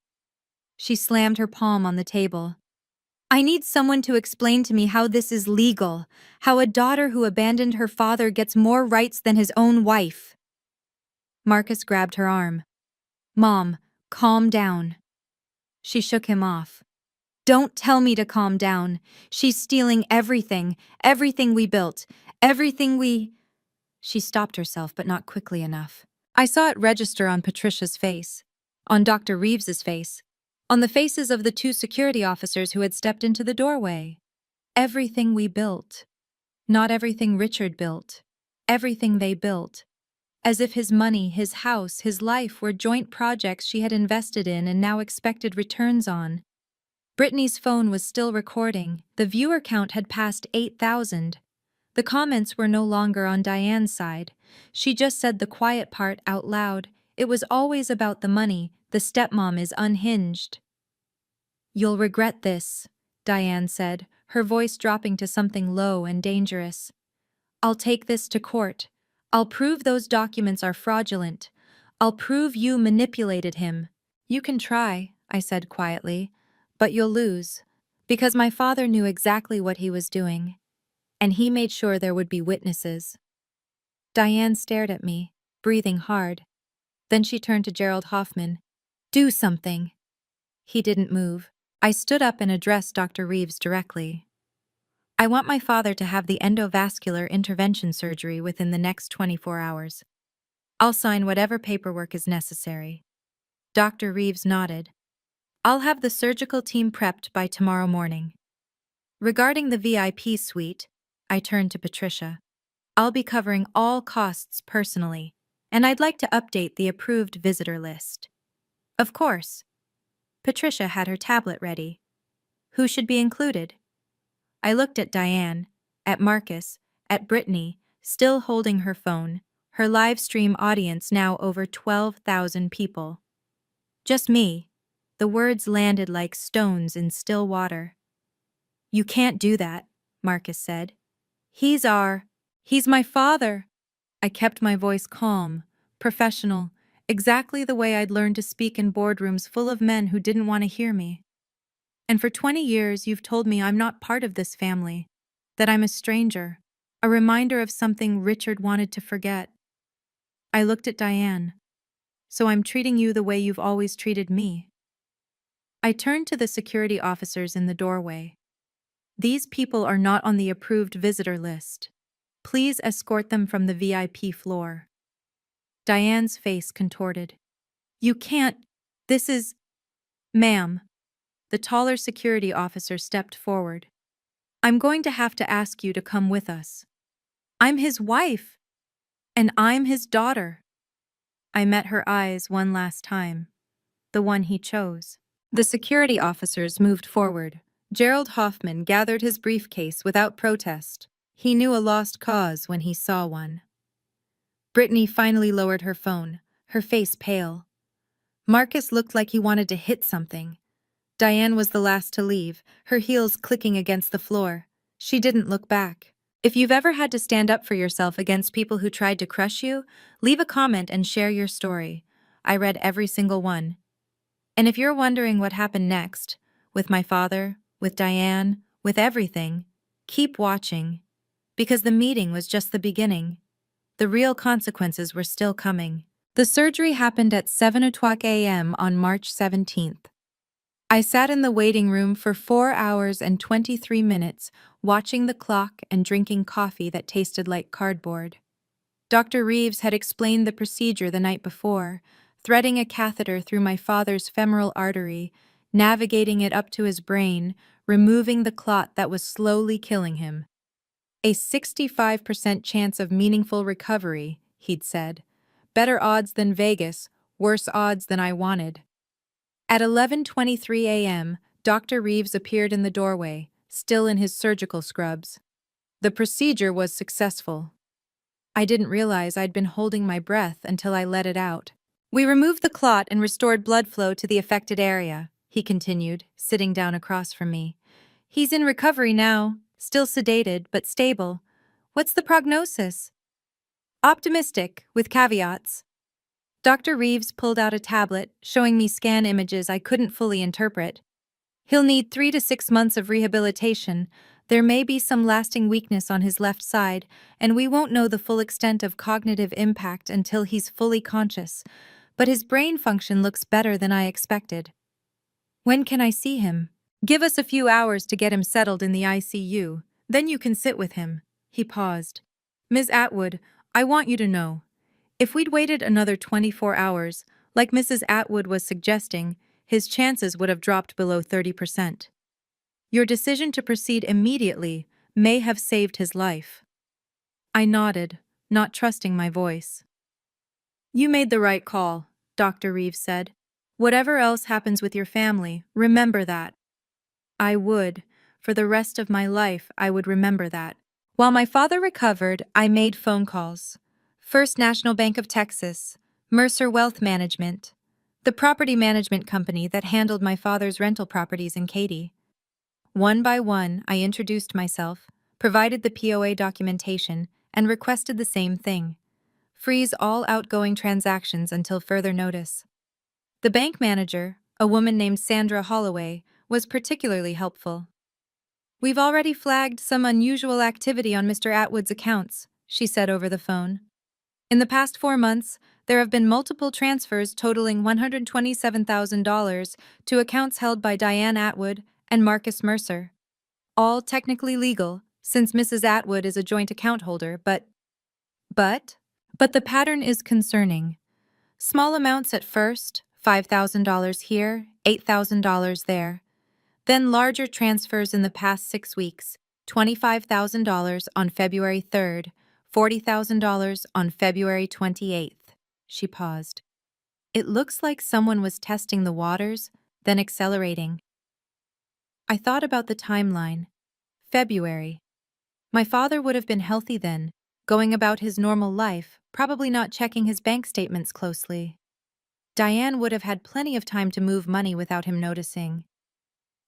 She slammed her palm on the table. I need someone to explain to me how this is legal, how a daughter who abandoned her father gets more rights than his own wife. Marcus grabbed her arm. Mom, calm down. She shook him off. Don't tell me to calm down. She's stealing everything we built, everything we... She stopped herself, but not quickly enough. I saw it register on Patricia's face, on Dr. Reeves's face, on the faces of the 2 security officers who had stepped into the doorway. Everything we built. Not everything Richard built. Everything they built. As if his money, his house, his life were joint projects she had invested in and now expected returns on. Brittany's phone was still recording. The viewer count had passed 8,000. The comments were no longer on Diane's side. She just said the quiet part out loud. It was always about the money. The stepmom is unhinged. You'll regret this, Diane said, her voice dropping to something low and dangerous. I'll take this to court. I'll prove those documents are fraudulent. I'll prove you manipulated him. You can try, I said quietly, but you'll lose. Because my father knew exactly what he was doing. And he made sure there would be witnesses. Diane stared at me, breathing hard. Then she turned to Gerald Hoffman. Do something. He didn't move. I stood up and addressed Dr. Reeves directly. I want my father to have the endovascular intervention surgery within the next 24 hours. I'll sign whatever paperwork is necessary. Dr. Reeves nodded. I'll have the surgical team prepped by tomorrow morning. Regarding the VIP suite, I turned to Patricia. I'll be covering all costs personally, and I'd like to update the approved visitor list. Of course. Patricia had her tablet ready. Who should be included? I looked at Diane, at Marcus, at Brittany, still holding her phone, her live stream audience now over 12,000 people. Just me. The words landed like stones in still water. You can't do that, Marcus said. He's my father. I kept my voice calm, professional, exactly the way I'd learned to speak in boardrooms full of men who didn't want to hear me. And for 20 years you've told me I'm not part of this family, that I'm a stranger, a reminder of something Richard wanted to forget. I looked at Diane. So I'm treating you the way you've always treated me. I turned to the security officers in the doorway. These people are not on the approved visitor list. Please escort them from the VIP floor. Diane's face contorted. You can't. This is... Ma'am. The taller security officer stepped forward. I'm going to have to ask you to come with us. I'm his wife. And I'm his daughter. I met her eyes one last time, the one he chose. The security officers moved forward. Gerald Hoffman gathered his briefcase without protest. He knew a lost cause when he saw one. Brittany finally lowered her phone, her face pale. Marcus looked like he wanted to hit something. Diane was the last to leave, her heels clicking against the floor. She didn't look back. If you've ever had to stand up for yourself against people who tried to crush you, leave a comment and share your story. I read every single one. And if you're wondering what happened next, with my father, with Diane, with everything, keep watching. Because the meeting was just the beginning. The real consequences were still coming. The surgery happened at 7:00 a.m. on March 17th. I sat in the waiting room for 4 hours and 23 minutes, watching the clock and drinking coffee that tasted like cardboard. Dr. Reeves had explained the procedure the night before, threading a catheter through my father's femoral artery, navigating it up to his brain, removing the clot that was slowly killing him. A 65% chance of meaningful recovery, he'd said. Better odds than Vegas, worse odds than I wanted. At 11:23 a.m., Dr. Reeves appeared in the doorway, still in his surgical scrubs. The procedure was successful. I didn't realize I'd been holding my breath until I let it out. We removed the clot and restored blood flow to the affected area, he continued, sitting down across from me. He's in recovery now, still sedated, but stable. What's the prognosis? Optimistic, with caveats. Dr. Reeves pulled out a tablet, showing me scan images I couldn't fully interpret. He'll need 3 to 6 months of rehabilitation. There may be some lasting weakness on his left side, and we won't know the full extent of cognitive impact until he's fully conscious. But his brain function looks better than I expected. When can I see him? Give us a few hours to get him settled in the ICU, then you can sit with him. He paused. Ms. Atwood, I want you to know. If we'd waited another 24 hours, like Mrs. Atwood was suggesting, his chances would have dropped below 30%. Your decision to proceed immediately may have saved his life. I nodded, not trusting my voice. You made the right call, Dr. Reeves said. Whatever else happens with your family, remember that. I would. For the rest of my life, I would remember that. While my father recovered, I made phone calls. First National Bank of Texas, Mercer Wealth Management, the property management company that handled my father's rental properties in Katy. One by one, I introduced myself, provided the POA documentation, and requested the same thing. Freeze all outgoing transactions until further notice. The bank manager, a woman named Sandra Holloway, was particularly helpful. We've already flagged some unusual activity on Mr. Atwood's accounts, she said over the phone. In the past 4 months, there have been multiple transfers totaling $127,000 to accounts held by Diane Atwood and Marcus Mercer. All technically legal, since Mrs. Atwood is a joint account holder, but the pattern is concerning. Small amounts at first, $5,000 here, $8,000 there. Then larger transfers in the past 6 weeks, $25,000 on February 3rd, $40,000 on February 28th. She paused. It looks like someone was testing the waters, then accelerating. I thought about the timeline. February. My father would have been healthy then, going about his normal life, probably not checking his bank statements closely. Diane would have had plenty of time to move money without him noticing.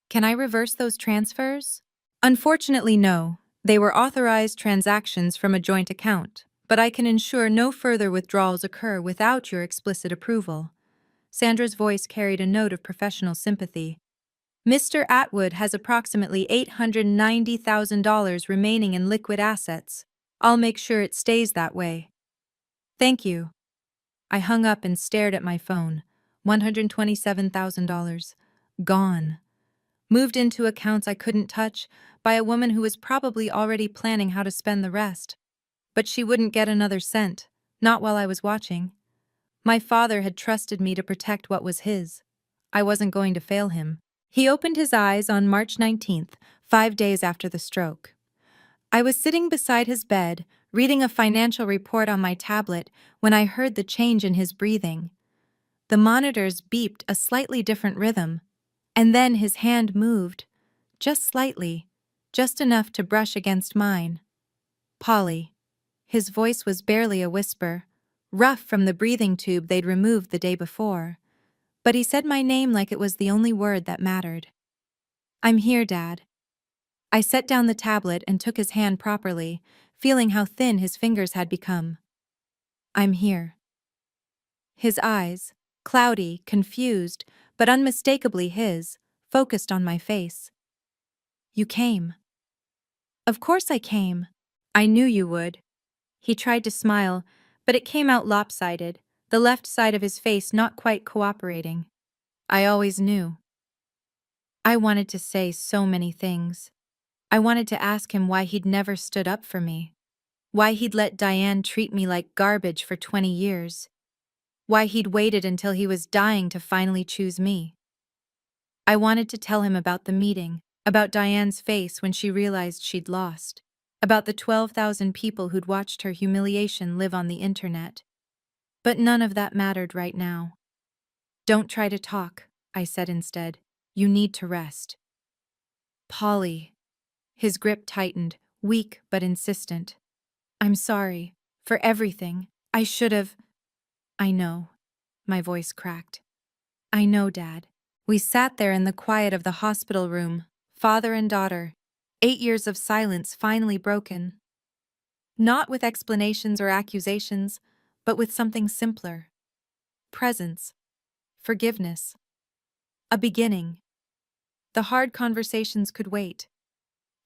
Can I reverse those transfers? Unfortunately, no. They were authorized transactions from a joint account, but I can ensure no further withdrawals occur without your explicit approval. Sandra's voice carried a note of professional sympathy. Mr. Atwood has approximately $890,000 remaining in liquid assets. I'll make sure it stays that way. Thank you. I hung up and stared at my phone. $127,000. Gone. Moved into accounts I couldn't touch by a woman who was probably already planning how to spend the rest. But she wouldn't get another cent, not while I was watching. My father had trusted me to protect what was his. I wasn't going to fail him. He opened his eyes on March 19th, 5 days after the stroke. I was sitting beside his bed, reading a financial report on my tablet when I heard the change in his breathing. The monitors beeped a slightly different rhythm, and then his hand moved, just slightly, just enough to brush against mine. Polly. His voice was barely a whisper, rough from the breathing tube they'd removed the day before, but he said my name like it was the only word that mattered. "I'm here, Dad." I set down the tablet and took his hand properly, feeling how thin his fingers had become. "I'm here." His eyes, cloudy, confused, but unmistakably his, focused on my face. "You came." "Of course I came. I knew you would." He tried to smile, but it came out lopsided, the left side of his face not quite cooperating. "I always knew." I wanted to say so many things. I wanted to ask him why he'd never stood up for me. Why he'd let Diane treat me like garbage for 20 years. Why he'd waited until he was dying to finally choose me. I wanted to tell him about the meeting, about Diane's face when she realized she'd lost, about the 12,000 people who'd watched her humiliation live on the internet. But none of that mattered right now. "Don't try to talk," I said instead. "You need to rest." "Polly." His grip tightened, weak but insistent. "I'm sorry. For everything. I should have." "I know." My voice cracked. "I know, Dad." We sat there in the quiet of the hospital room, father and daughter, 8 years of silence finally broken. Not with explanations or accusations, but with something simpler. Presence. Forgiveness. A beginning. The hard conversations could wait.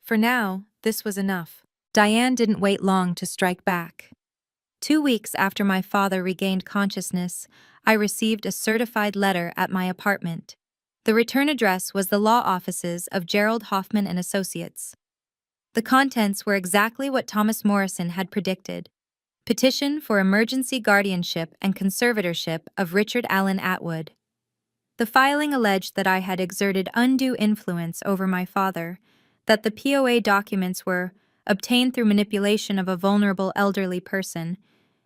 For now, this was enough. Diane didn't wait long to strike back. 2 weeks after my father regained consciousness, I received a certified letter at my apartment. The return address was the law offices of Gerald Hoffman and Associates. The contents were exactly what Thomas Morrison had predicted. Petition for emergency guardianship and conservatorship of Richard Allen Atwood. The filing alleged that I had exerted undue influence over my father, that the POA documents were obtained through manipulation of a vulnerable elderly person,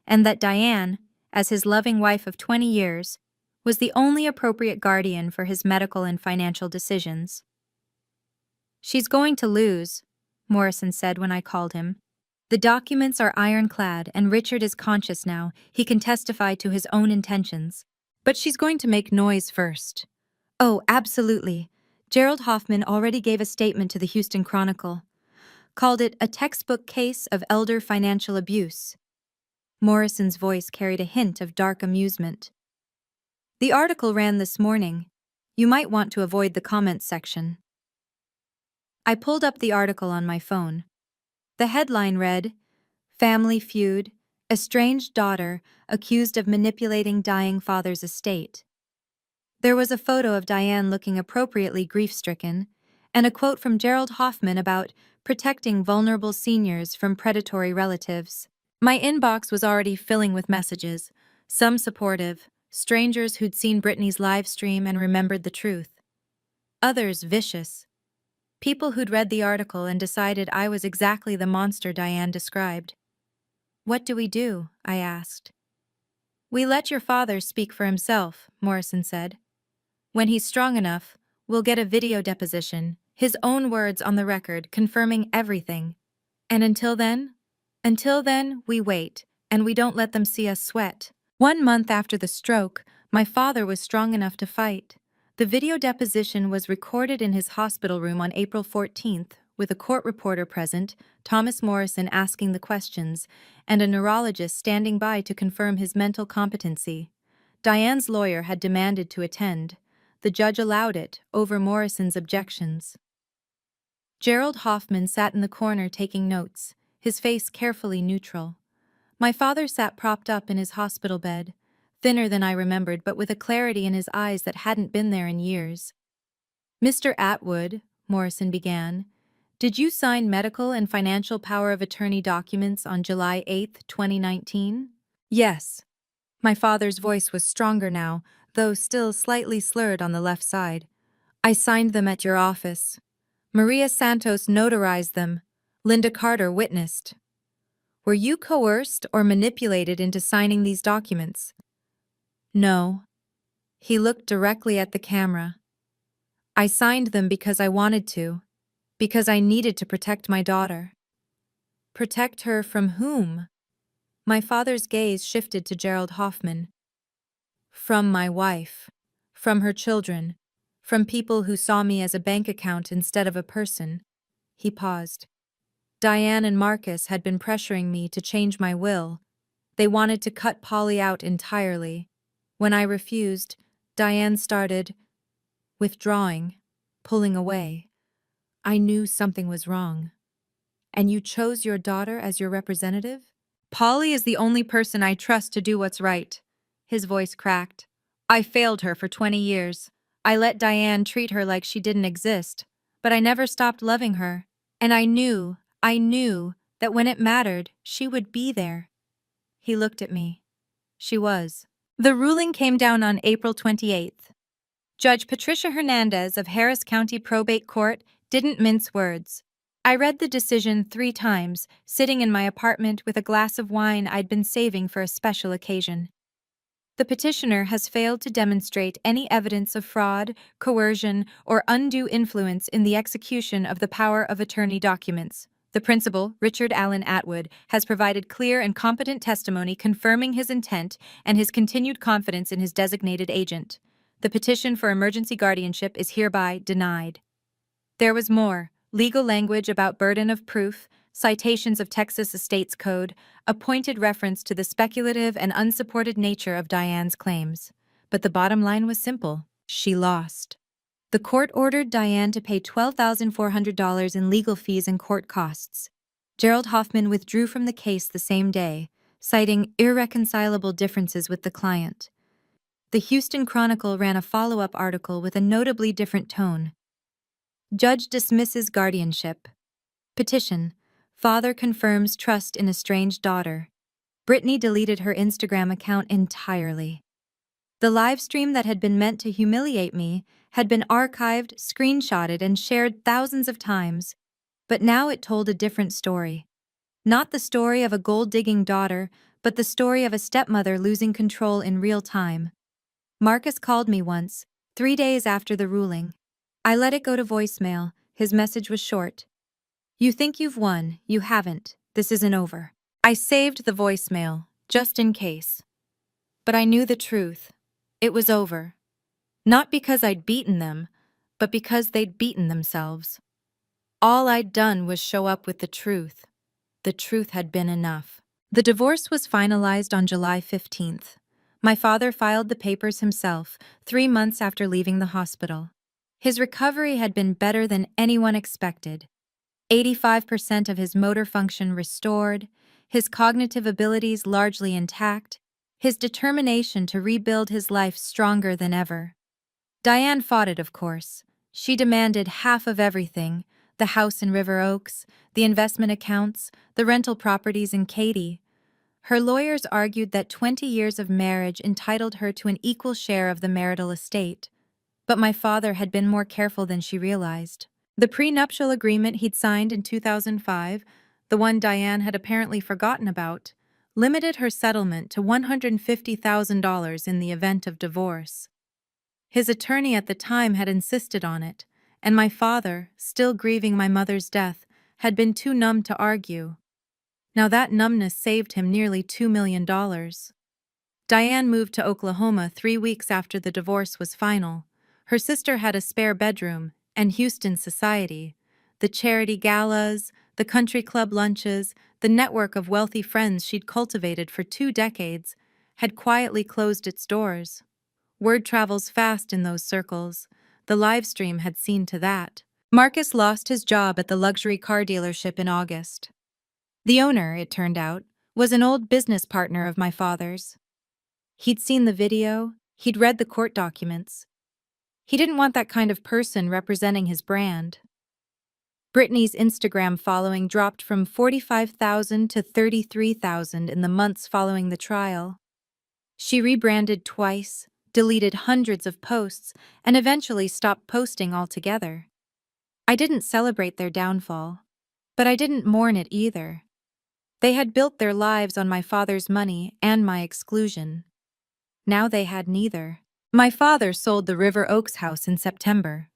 and that Diane, as his loving wife of 20 years, was the only appropriate guardian for his medical and financial decisions. "She's going to lose," Morrison said when I called him. "The documents are ironclad and Richard is conscious now. He can testify to his own intentions. But she's going to make noise first." "Oh, absolutely." Gerald Hoffman already gave a statement to the Houston Chronicle. Called it a textbook case of elder financial abuse. Morrison's voice carried a hint of dark amusement. "The article ran this morning. You might want to avoid the comments section." I pulled up the article on my phone. The headline read, "Family Feud, Estranged Daughter Accused of Manipulating Dying Father's Estate." There was a photo of Diane looking appropriately grief-stricken, and a quote from Gerald Hoffman about protecting vulnerable seniors from predatory relatives. My inbox was already filling with messages, some supportive, strangers who'd seen Brittany's live stream and remembered the truth. Others vicious. People who'd read the article and decided I was exactly the monster Diane described. "What do we do?" I asked. "We let your father speak for himself," Morrison said. "When he's strong enough, we'll get a video deposition, his own words on the record confirming everything. And until then, we wait, and we don't let them see us sweat." 1 month after the stroke, my father was strong enough to fight. The video deposition was recorded in his hospital room on April 14th, with a court reporter present, Thomas Morrison asking the questions, and a neurologist standing by to confirm his mental competency. Diane's lawyer had demanded to attend. The judge allowed it, over Morrison's objections. Gerald Hoffman sat in the corner taking notes, his face carefully neutral. My father sat propped up in his hospital bed, thinner than I remembered but with a clarity in his eyes that hadn't been there in years. "Mr. Atwood," Morrison began, "did you sign medical and financial power of attorney documents on July 8, 2019? "Yes." My father's voice was stronger now, though still slightly slurred on the left side. "I signed them at your office. Maria Santos notarized them. Linda Carter witnessed." Were you coerced or manipulated into signing these documents? No. He looked directly at the camera. I signed them because I wanted to, because I needed to protect my daughter. Protect her from whom? My father's gaze shifted to Gerald Hoffman. From my wife. From her children. From people who saw me as a bank account instead of a person. He paused. Diane and Marcus had been pressuring me to change my will. They wanted to cut Polly out entirely. When I refused, Diane started withdrawing, pulling away. I knew something was wrong. And you chose your daughter as your representative? Polly is the only person I trust to do what's right. His voice cracked. I failed her for 20 years. I let Diane treat her like she didn't exist, but I never stopped loving her. And I knew that when it mattered, she would be there. He looked at me. She was. The ruling came down on April 28th. Judge Patricia Hernandez of Harris County Probate Court didn't mince words. I read the decision 3 times, sitting in my apartment with a glass of wine I'd been saving for a special occasion. The petitioner has failed to demonstrate any evidence of fraud, coercion, or undue influence in the execution of the power of attorney documents. The principal, Richard Allen Atwood, has provided clear and competent testimony confirming his intent and his continued confidence in his designated agent. The petition for emergency guardianship is hereby denied. There was more: legal language about burden of proof, citations of Texas Estates Code, a pointed reference to the speculative and unsupported nature of Diane's claims. But the bottom line was simple: she lost. The court ordered Diane to pay $12,400 in legal fees and court costs. Gerald Hoffman withdrew from the case the same day, citing irreconcilable differences with the client. The Houston Chronicle ran a follow-up article with a notably different tone. Judge dismisses guardianship. Petition. Father confirms trust in estranged daughter. Brittany deleted her Instagram account entirely. The live stream that had been meant to humiliate me had been archived, screenshotted, and shared thousands of times. But now it told a different story. Not the story of a gold-digging daughter, but the story of a stepmother losing control in real time. Marcus called me once, 3 days after the ruling. I let it go to voicemail. His message was short. You think you've won, you haven't. This isn't over. I saved the voicemail, just in case. But I knew the truth. It was over. Not because I'd beaten them, but because they'd beaten themselves. All I'd done was show up with the truth. The truth had been enough. The divorce was finalized on July 15th. My father filed the papers himself, 3 months after leaving the hospital. His recovery had been better than anyone expected. 85% of his motor function restored, his cognitive abilities largely intact, his determination to rebuild his life stronger than ever. Diane fought it, of course. She demanded half of everything: the house in River Oaks, the investment accounts, the rental properties in Katy. Her lawyers argued that 20 years of marriage entitled her to an equal share of the marital estate. But my father had been more careful than she realized. The prenuptial agreement he'd signed in 2005, the one Diane had apparently forgotten about, limited her settlement to $150,000 in the event of divorce. His attorney at the time had insisted on it, and my father, still grieving my mother's death, had been too numb to argue. Now that numbness saved him nearly $2 million. Diane moved to Oklahoma 3 weeks after the divorce was final. Her sister had a spare bedroom, and Houston society, the charity galas, the country club lunches, the network of wealthy friends she'd cultivated for 2 decades, had quietly closed its doors. Word travels fast in those circles. The live stream had seen to that. Marcus lost his job at the luxury car dealership in August. The owner, it turned out, was an old business partner of my father's. He'd seen the video, he'd read the court documents. He didn't want that kind of person representing his brand. Brittany's Instagram following dropped from 45,000 to 33,000 in the months following the trial. She rebranded twice, deleted hundreds of posts, and eventually stopped posting altogether. I didn't celebrate their downfall, but I didn't mourn it either. They had built their lives on my father's money and my exclusion. Now they had neither. My father sold the River Oaks house in September.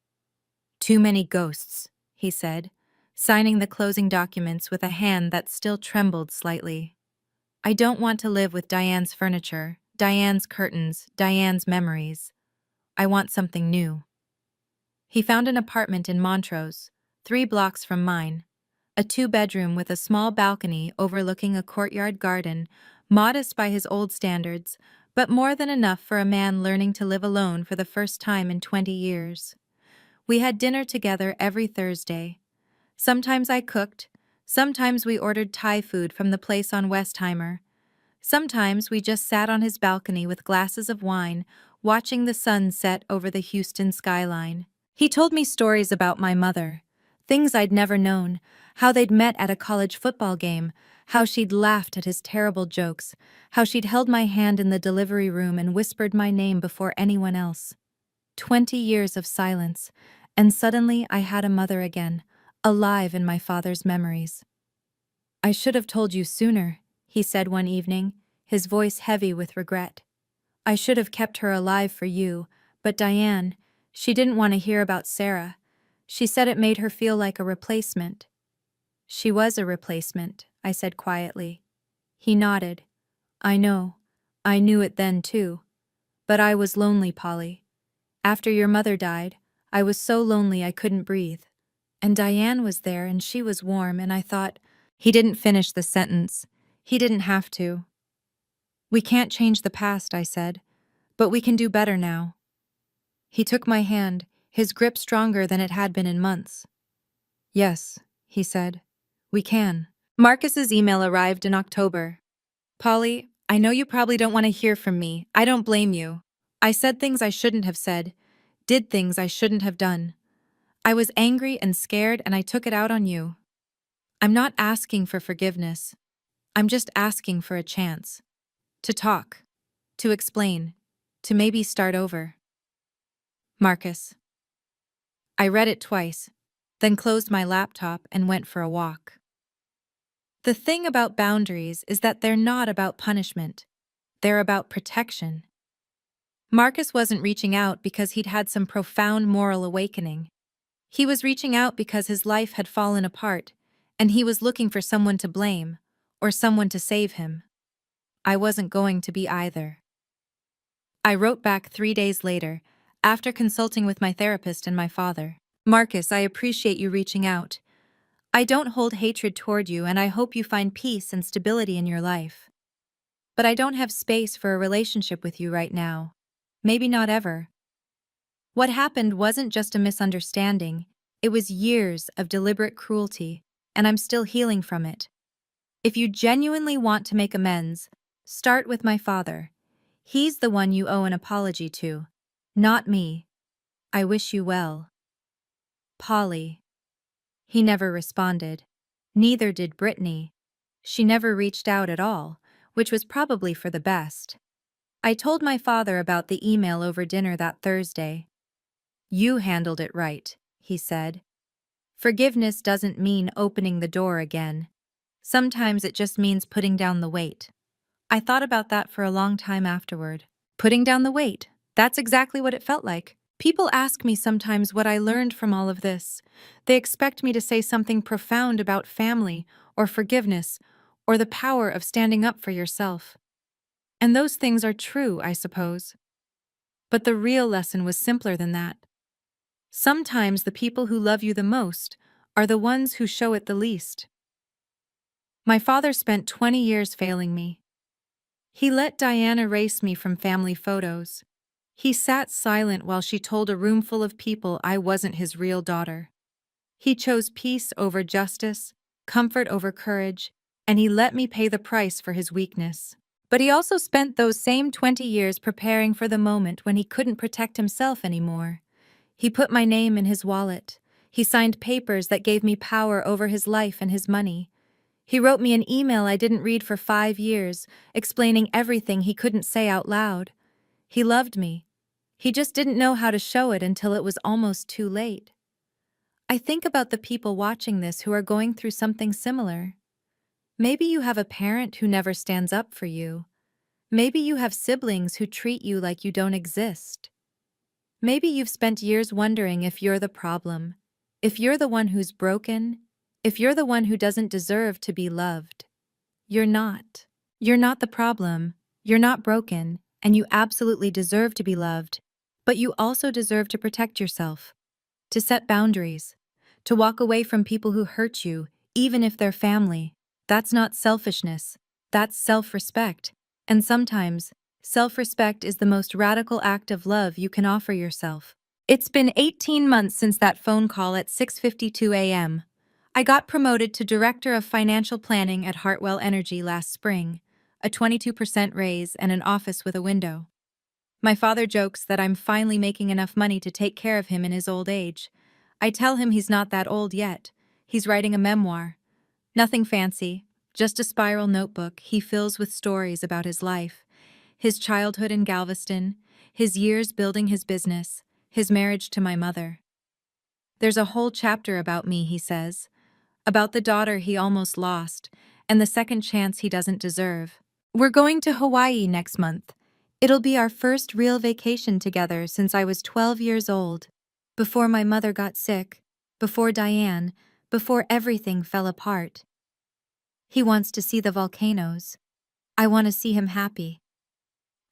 Too many ghosts, he said, signing the closing documents with a hand that still trembled slightly. I don't want to live with Diane's furniture, Diane's curtains, Diane's memories. I want something new. He found an apartment in Montrose, 3 blocks from mine. A 2-bedroom with a small balcony overlooking a courtyard garden, modest by his old standards, but more than enough for a man learning to live alone for the first time in 20 years. We had dinner together every Thursday. Sometimes I cooked, sometimes we ordered Thai food from the place on Westheimer. Sometimes we just sat on his balcony with glasses of wine, watching the sun set over the Houston skyline. He told me stories about my mother, things I'd never known, how they'd met at a college football game, how she'd laughed at his terrible jokes, how she'd held my hand in the delivery room and whispered my name before anyone else. 20 years of silence, and suddenly I had a mother again, alive in my father's memories. I should have told you sooner, he said one evening, his voice heavy with regret. I should have kept her alive for you, but Diane, she didn't want to hear about Sarah. She said it made her feel like a replacement. She was a replacement, I said quietly. He nodded. I know. I knew it then too. But I was lonely, Polly. After your mother died, I was so lonely I couldn't breathe. And Diane was there and she was warm and I thought, he didn't finish the sentence. He didn't have to. We can't change the past, I said, but we can do better now. He took my hand, his grip stronger than it had been in months. Yes, he said, we can. Marcus's email arrived in October. Polly, I know you probably don't want to hear from me. I don't blame you. I said things I shouldn't have said, did things I shouldn't have done. I was angry and scared and I took it out on you. I'm not asking for forgiveness. I'm just asking for a chance. To talk. To explain. To maybe start over. Marcus. I read it twice, then closed my laptop and went for a walk. The thing about boundaries is that they're not about punishment. They're about protection. Marcus wasn't reaching out because he'd had some profound moral awakening. He was reaching out because his life had fallen apart, and he was looking for someone to blame, or someone to save him. I wasn't going to be either. I wrote back 3 days later, after consulting with my therapist and my father. Marcus, I appreciate you reaching out. I don't hold hatred toward you and I hope you find peace and stability in your life. But I don't have space for a relationship with you right now. Maybe not ever. What happened wasn't just a misunderstanding, it was years of deliberate cruelty, and I'm still healing from it. If you genuinely want to make amends, start with my father. He's the one you owe an apology to, not me. I wish you well. Polly. He never responded. Neither did Brittany. She never reached out at all, which was probably for the best. I told my father about the email over dinner that Thursday. You handled it right, he said. Forgiveness doesn't mean opening the door again. Sometimes it just means putting down the weight. I thought about that for a long time afterward. Putting down the weight. That's exactly what it felt like. People ask me sometimes what I learned from all of this. They expect me to say something profound about family, or forgiveness, or the power of standing up for yourself. And those things are true, I suppose. But the real lesson was simpler than that. Sometimes the people who love you the most are the ones who show it the least. My father spent 20 years failing me. He let Diane erase me from family photos. He sat silent while she told a room full of people I wasn't his real daughter. He chose peace over justice, comfort over courage, and he let me pay the price for his weakness. But he also spent those same 20 years preparing for the moment when he couldn't protect himself anymore. He put my name in his wallet. He signed papers that gave me power over his life and his money. He wrote me an email I didn't read for 5 years, explaining everything he couldn't say out loud. He loved me. He just didn't know how to show it until it was almost too late. I think about the people watching this who are going through something similar. Maybe you have a parent who never stands up for you. Maybe you have siblings who treat you like you don't exist. Maybe you've spent years wondering if you're the problem, if you're the one who's broken, if you're the one who doesn't deserve to be loved. You're not. You're not the problem. You're not broken, and you absolutely deserve to be loved. But you also deserve to protect yourself, to set boundaries, to walk away from people who hurt you, even if they're family. That's not selfishness. That's self-respect. And sometimes, self-respect is the most radical act of love you can offer yourself. It's been 18 months since that phone call at 6:52 a.m. I got promoted to Director of Financial Planning at Hartwell Energy last spring, a 22% raise and an office with a window. My father jokes that I'm finally making enough money to take care of him in his old age. I tell him he's not that old yet. He's writing a memoir. Nothing fancy, just a spiral notebook he fills with stories about his life, his childhood in Galveston, his years building his business, his marriage to my mother. There's a whole chapter about me, he says, about the daughter he almost lost, and the second chance he doesn't deserve. We're going to Hawaii next month. It'll be our first real vacation together since I was 12 years old. Before my mother got sick, before Diane, before everything fell apart. He wants to see the volcanoes. I want to see him happy.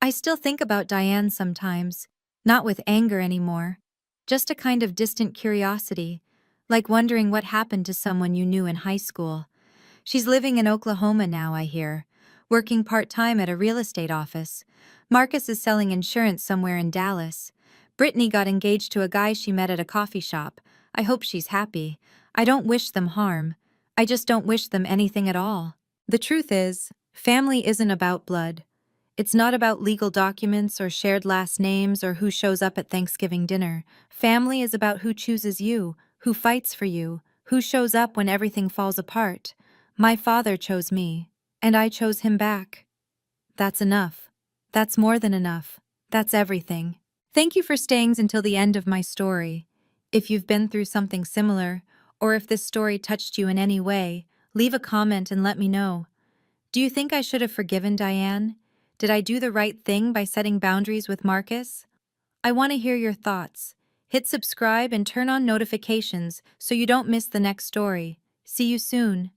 I still think about Diane sometimes, not with anger anymore, just a kind of distant curiosity, like wondering what happened to someone you knew in high school. She's living in Oklahoma now, I hear, working part-time at a real estate office. Marcus is selling insurance somewhere in Dallas. Brittany got engaged to a guy she met at a coffee shop. I hope she's happy. I don't wish them harm. I just don't wish them anything at all. The truth is, family isn't about blood. It's not about legal documents or shared last names or who shows up at Thanksgiving dinner. Family is about who chooses you, who fights for you, who shows up when everything falls apart. My father chose me, and I chose him back. That's enough. That's more than enough. That's everything. Thank you for staying until the end of my story. If you've been through something similar, or if this story touched you in any way, leave a comment and let me know. Do you think I should have forgiven Diane? Did I do the right thing by setting boundaries with Marcus? I want to hear your thoughts. Hit subscribe and turn on notifications so you don't miss the next story. See you soon.